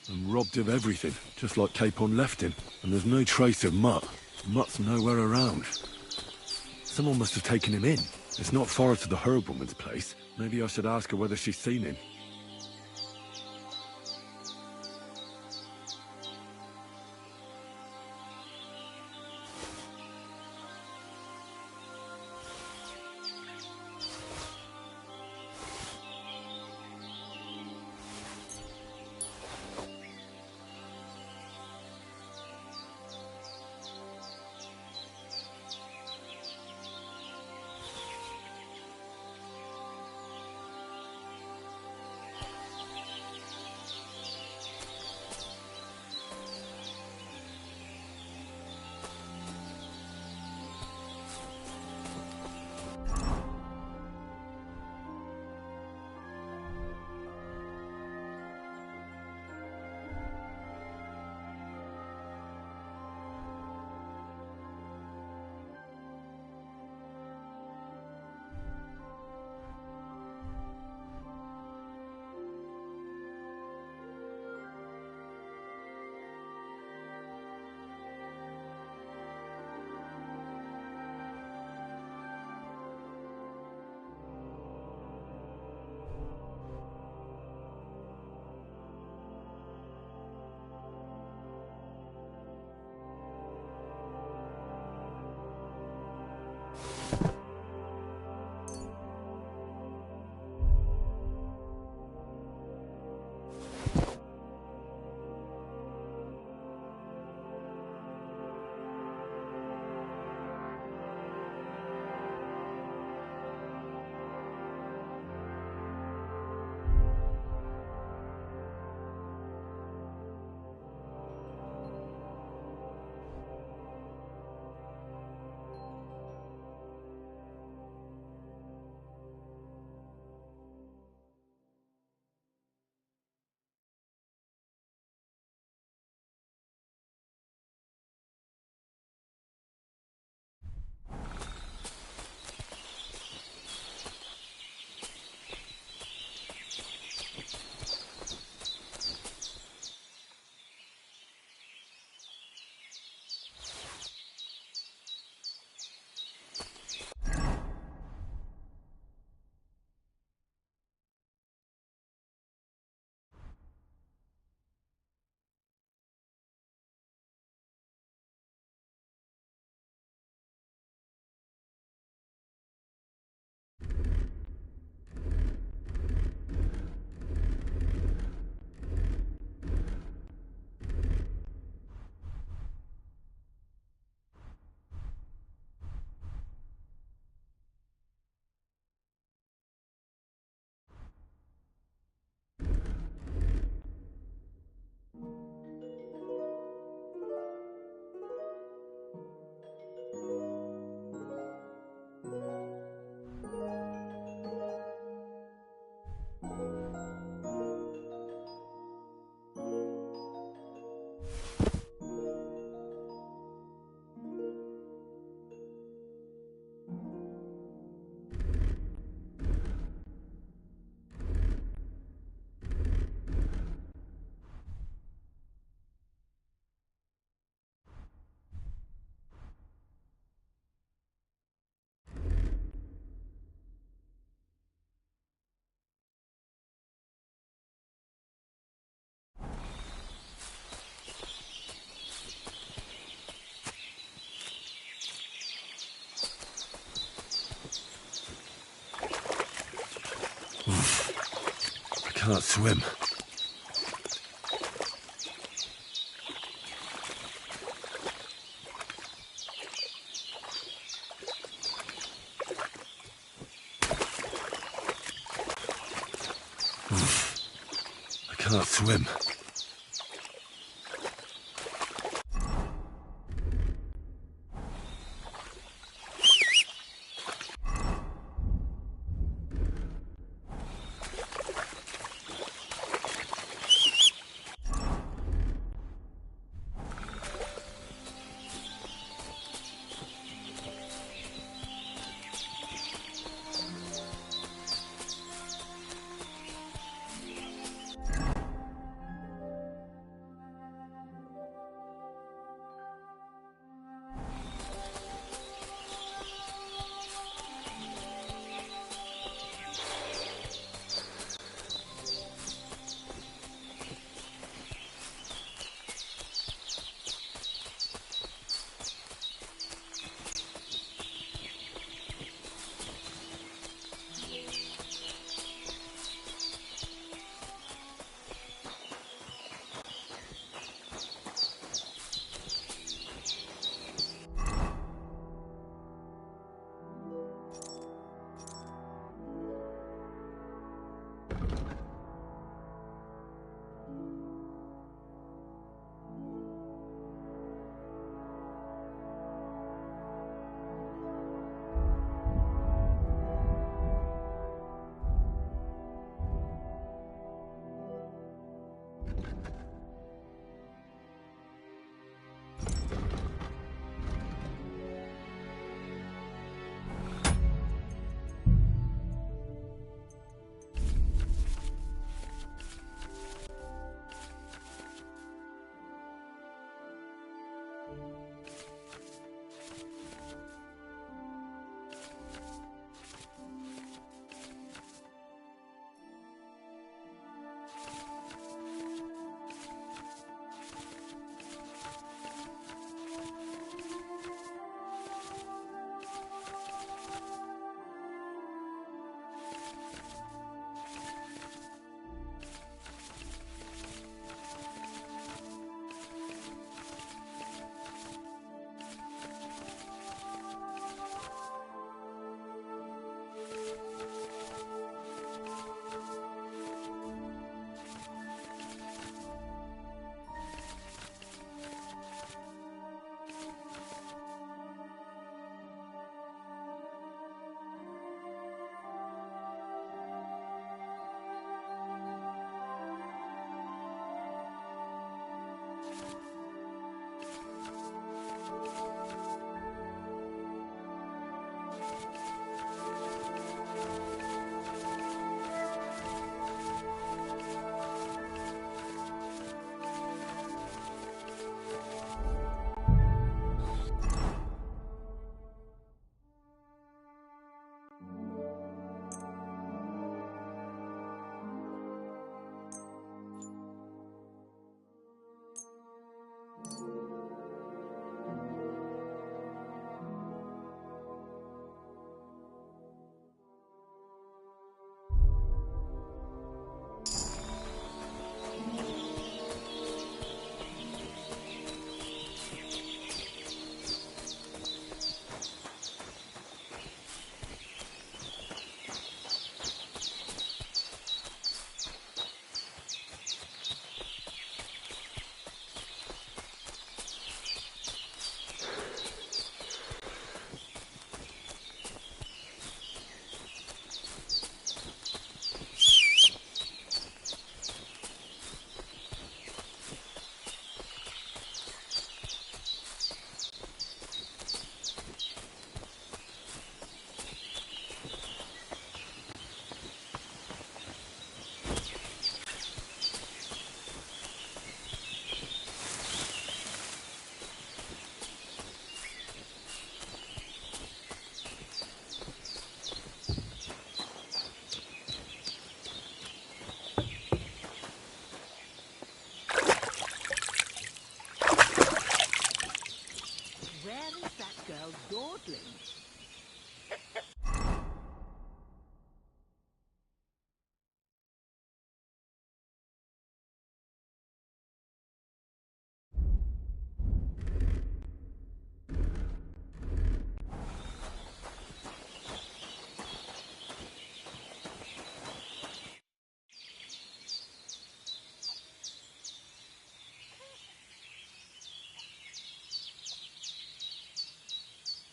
[SPEAKER 3] And robbed of everything, just like Capon left him. And there's no trace of Mutt. Mutt's nowhere around. Someone must have taken him in. It's not far to the herb woman's place. Maybe I should ask her whether she's seen him. can't swim. I can't swim.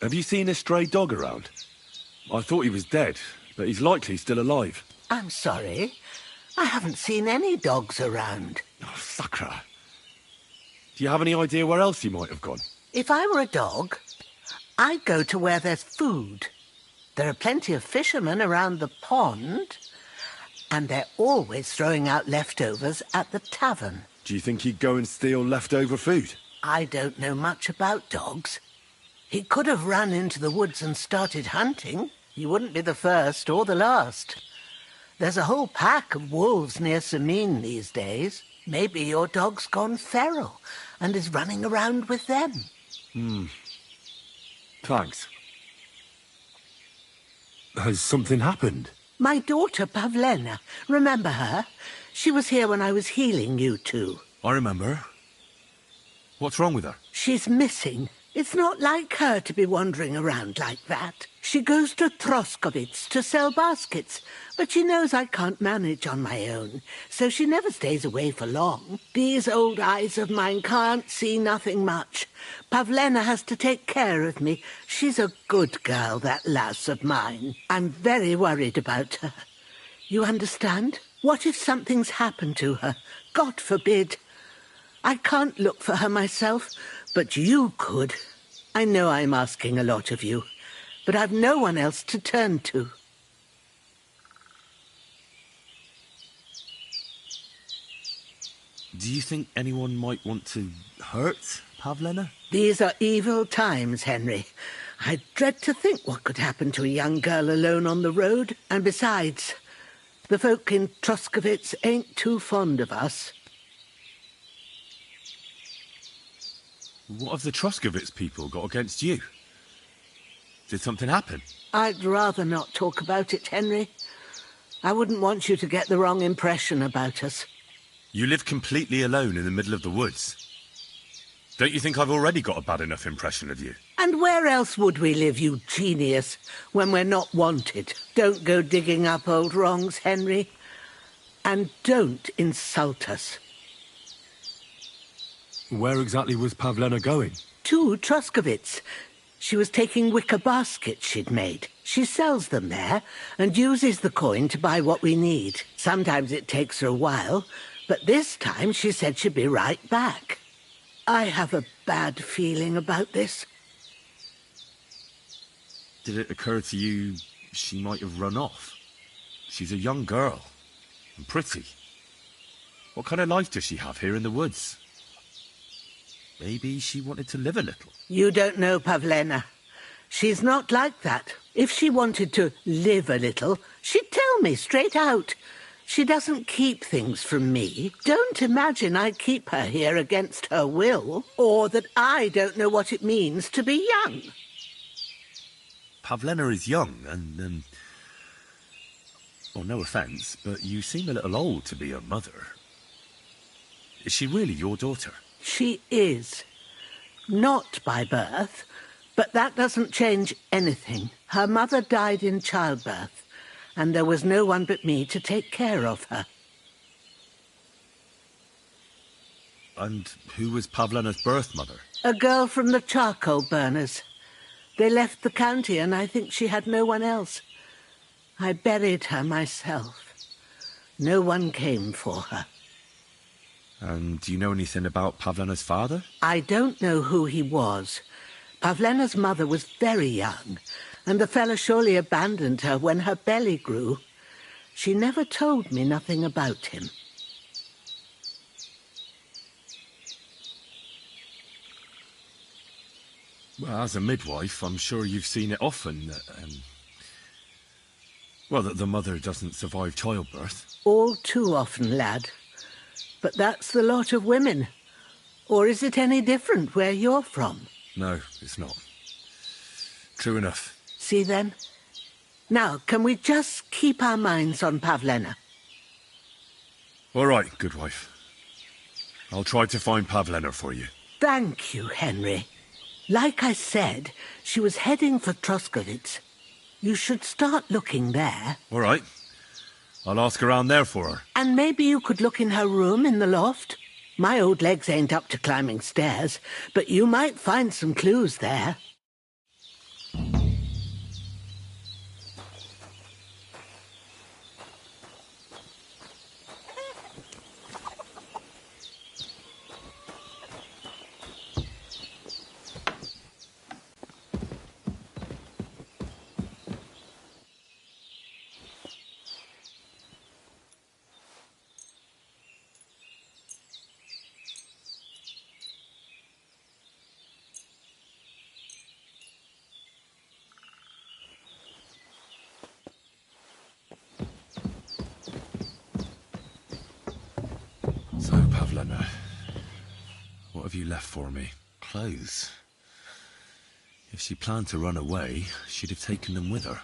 [SPEAKER 3] Have you seen a stray dog around? I thought he was dead, but he's likely still alive.
[SPEAKER 20] I'm sorry. I haven't seen any dogs around.
[SPEAKER 3] Oh, Sakra. Do you have any idea where else he might have gone?
[SPEAKER 20] If I were a dog, I'd go to where there's food. There are plenty of fishermen around the pond, and they're always throwing out leftovers at the tavern.
[SPEAKER 3] Do you think he'd go and steal leftover food?
[SPEAKER 20] I don't know much about dogs. He could have run into the woods and started hunting. He wouldn't be the first or the last. There's a whole pack of wolves near Sameen these days. Maybe your dog's gone feral and is running around with them.
[SPEAKER 3] Thanks. Has something happened?
[SPEAKER 20] My daughter, Pavlena. Remember her? She was here when I was healing you two.
[SPEAKER 3] I remember. What's wrong with her?
[SPEAKER 20] She's missing. It's not like her to be wandering around like that. She goes to Troskovitz to sell baskets, but she knows I can't manage on my own, so she never stays away for long. These old eyes of mine can't see nothing much. Pavlena has to take care of me. She's a good girl, that lass of mine. I'm very worried about her. You understand? What if something's happened to her? God forbid. I can't look for her myself, but you could. I know I'm asking a lot of you, but I've no one else to turn to.
[SPEAKER 3] Do you think anyone might want to hurt Pavlena?
[SPEAKER 20] These are evil times, Henry. I dread to think what could happen to a young girl alone on the road. And besides, the folk in Troskovitz ain't too fond of us.
[SPEAKER 3] What have the Troskovitz people got against you? Did something happen?
[SPEAKER 20] I'd rather not talk about it, Henry. I wouldn't want you to get the wrong impression about us.
[SPEAKER 3] You live completely alone in the middle of the woods. Don't you think I've already got a bad enough impression of you?
[SPEAKER 20] And where else would we live, you genius, when we're not wanted? Don't go digging up old wrongs, Henry. And don't insult us.
[SPEAKER 3] Where exactly was Pavlena going?
[SPEAKER 20] To Troskovitz. She was taking wicker baskets she'd made. She sells them there and uses the coin to buy what we need. Sometimes it takes her a while, but this time she said she'd be right back. I have a bad feeling about this.
[SPEAKER 3] Did it occur to you she might have run off? She's a young girl and pretty. What kind of life does she have here in the woods? Maybe she wanted to live a little.
[SPEAKER 20] You don't know Pavlena. She's not like that. If she wanted to live a little, she'd tell me straight out. She doesn't keep things from me. Don't imagine I keep her here against her will, or that I don't know what it means to be young.
[SPEAKER 3] Pavlena is young and, well, no offence, but you seem a little old to be her mother. Is she really your daughter?
[SPEAKER 20] She is. Not by birth, but that doesn't change anything. Her mother died in childbirth, and there was no one but me to take care of her.
[SPEAKER 3] And who was Pavlena's birth mother?
[SPEAKER 20] A girl from the charcoal burners. They left the county, and I think she had no one else. I buried her myself. No one came for her.
[SPEAKER 3] And do you know anything about Pavlena's father?
[SPEAKER 20] I don't know who he was. Pavlena's mother was very young, and the fella surely abandoned her when her belly grew. She never told me nothing about him.
[SPEAKER 3] Well, as a midwife, I'm sure you've seen it often that, well, that the mother doesn't survive childbirth.
[SPEAKER 20] All too often, lad. But that's the lot of women. Or is it any different where you're from?
[SPEAKER 3] No, it's not. True enough.
[SPEAKER 20] See then? Now, can we just keep our minds on Pavlena?
[SPEAKER 3] All right, good wife. I'll try to find Pavlena for you.
[SPEAKER 20] Thank you, Henry. Like I said, she was heading for Troskovitz. You should start looking there.
[SPEAKER 3] All right. I'll ask around there for her.
[SPEAKER 20] And maybe you could look in her room in the loft. My old legs ain't up to climbing stairs, but you might find some clues there.
[SPEAKER 3] Pavlena. What have you left for me? Clothes. If she planned to run away, she'd have taken them with her.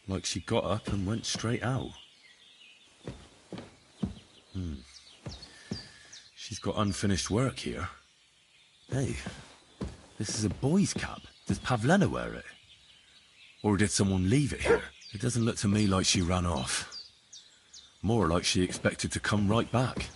[SPEAKER 3] Like she got up and went straight out. She's got unfinished work here. Hey, this is a boy's cap. Does Pavlena wear it? Or did someone leave it here? It doesn't look to me like she ran off. More like she expected to come right back.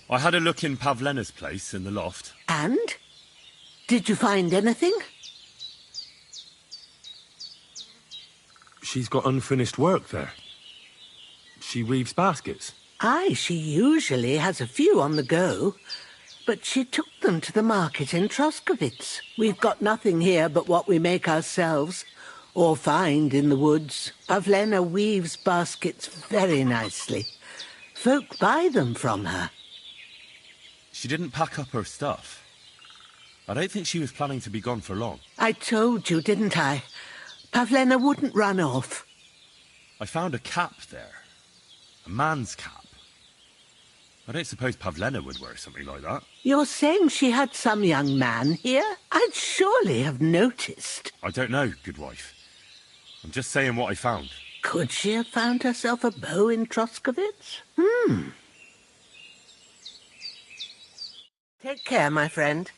[SPEAKER 3] I had a look in Pavlena's place in the loft.
[SPEAKER 20] And? Did you find anything?
[SPEAKER 3] She's got unfinished work there. She weaves baskets.
[SPEAKER 20] Aye, she usually has a few on the go. But she took them to the market in Troskovitz. We've got nothing here but what we make ourselves, or find in the woods. Pavlena weaves baskets very nicely. Folk buy them from her.
[SPEAKER 3] She didn't pack up her stuff. I don't think she was planning to be gone for long.
[SPEAKER 20] I told you, didn't I? Pavlena wouldn't run off.
[SPEAKER 3] I found a cap there. A man's cap. I don't suppose Pavlena would wear something like that.
[SPEAKER 20] You're saying she had some young man here? I'd surely have noticed.
[SPEAKER 3] I don't know, good wife. I'm just saying what I found.
[SPEAKER 20] Could she have found herself a beau in Troskovitz? Take care, my friend.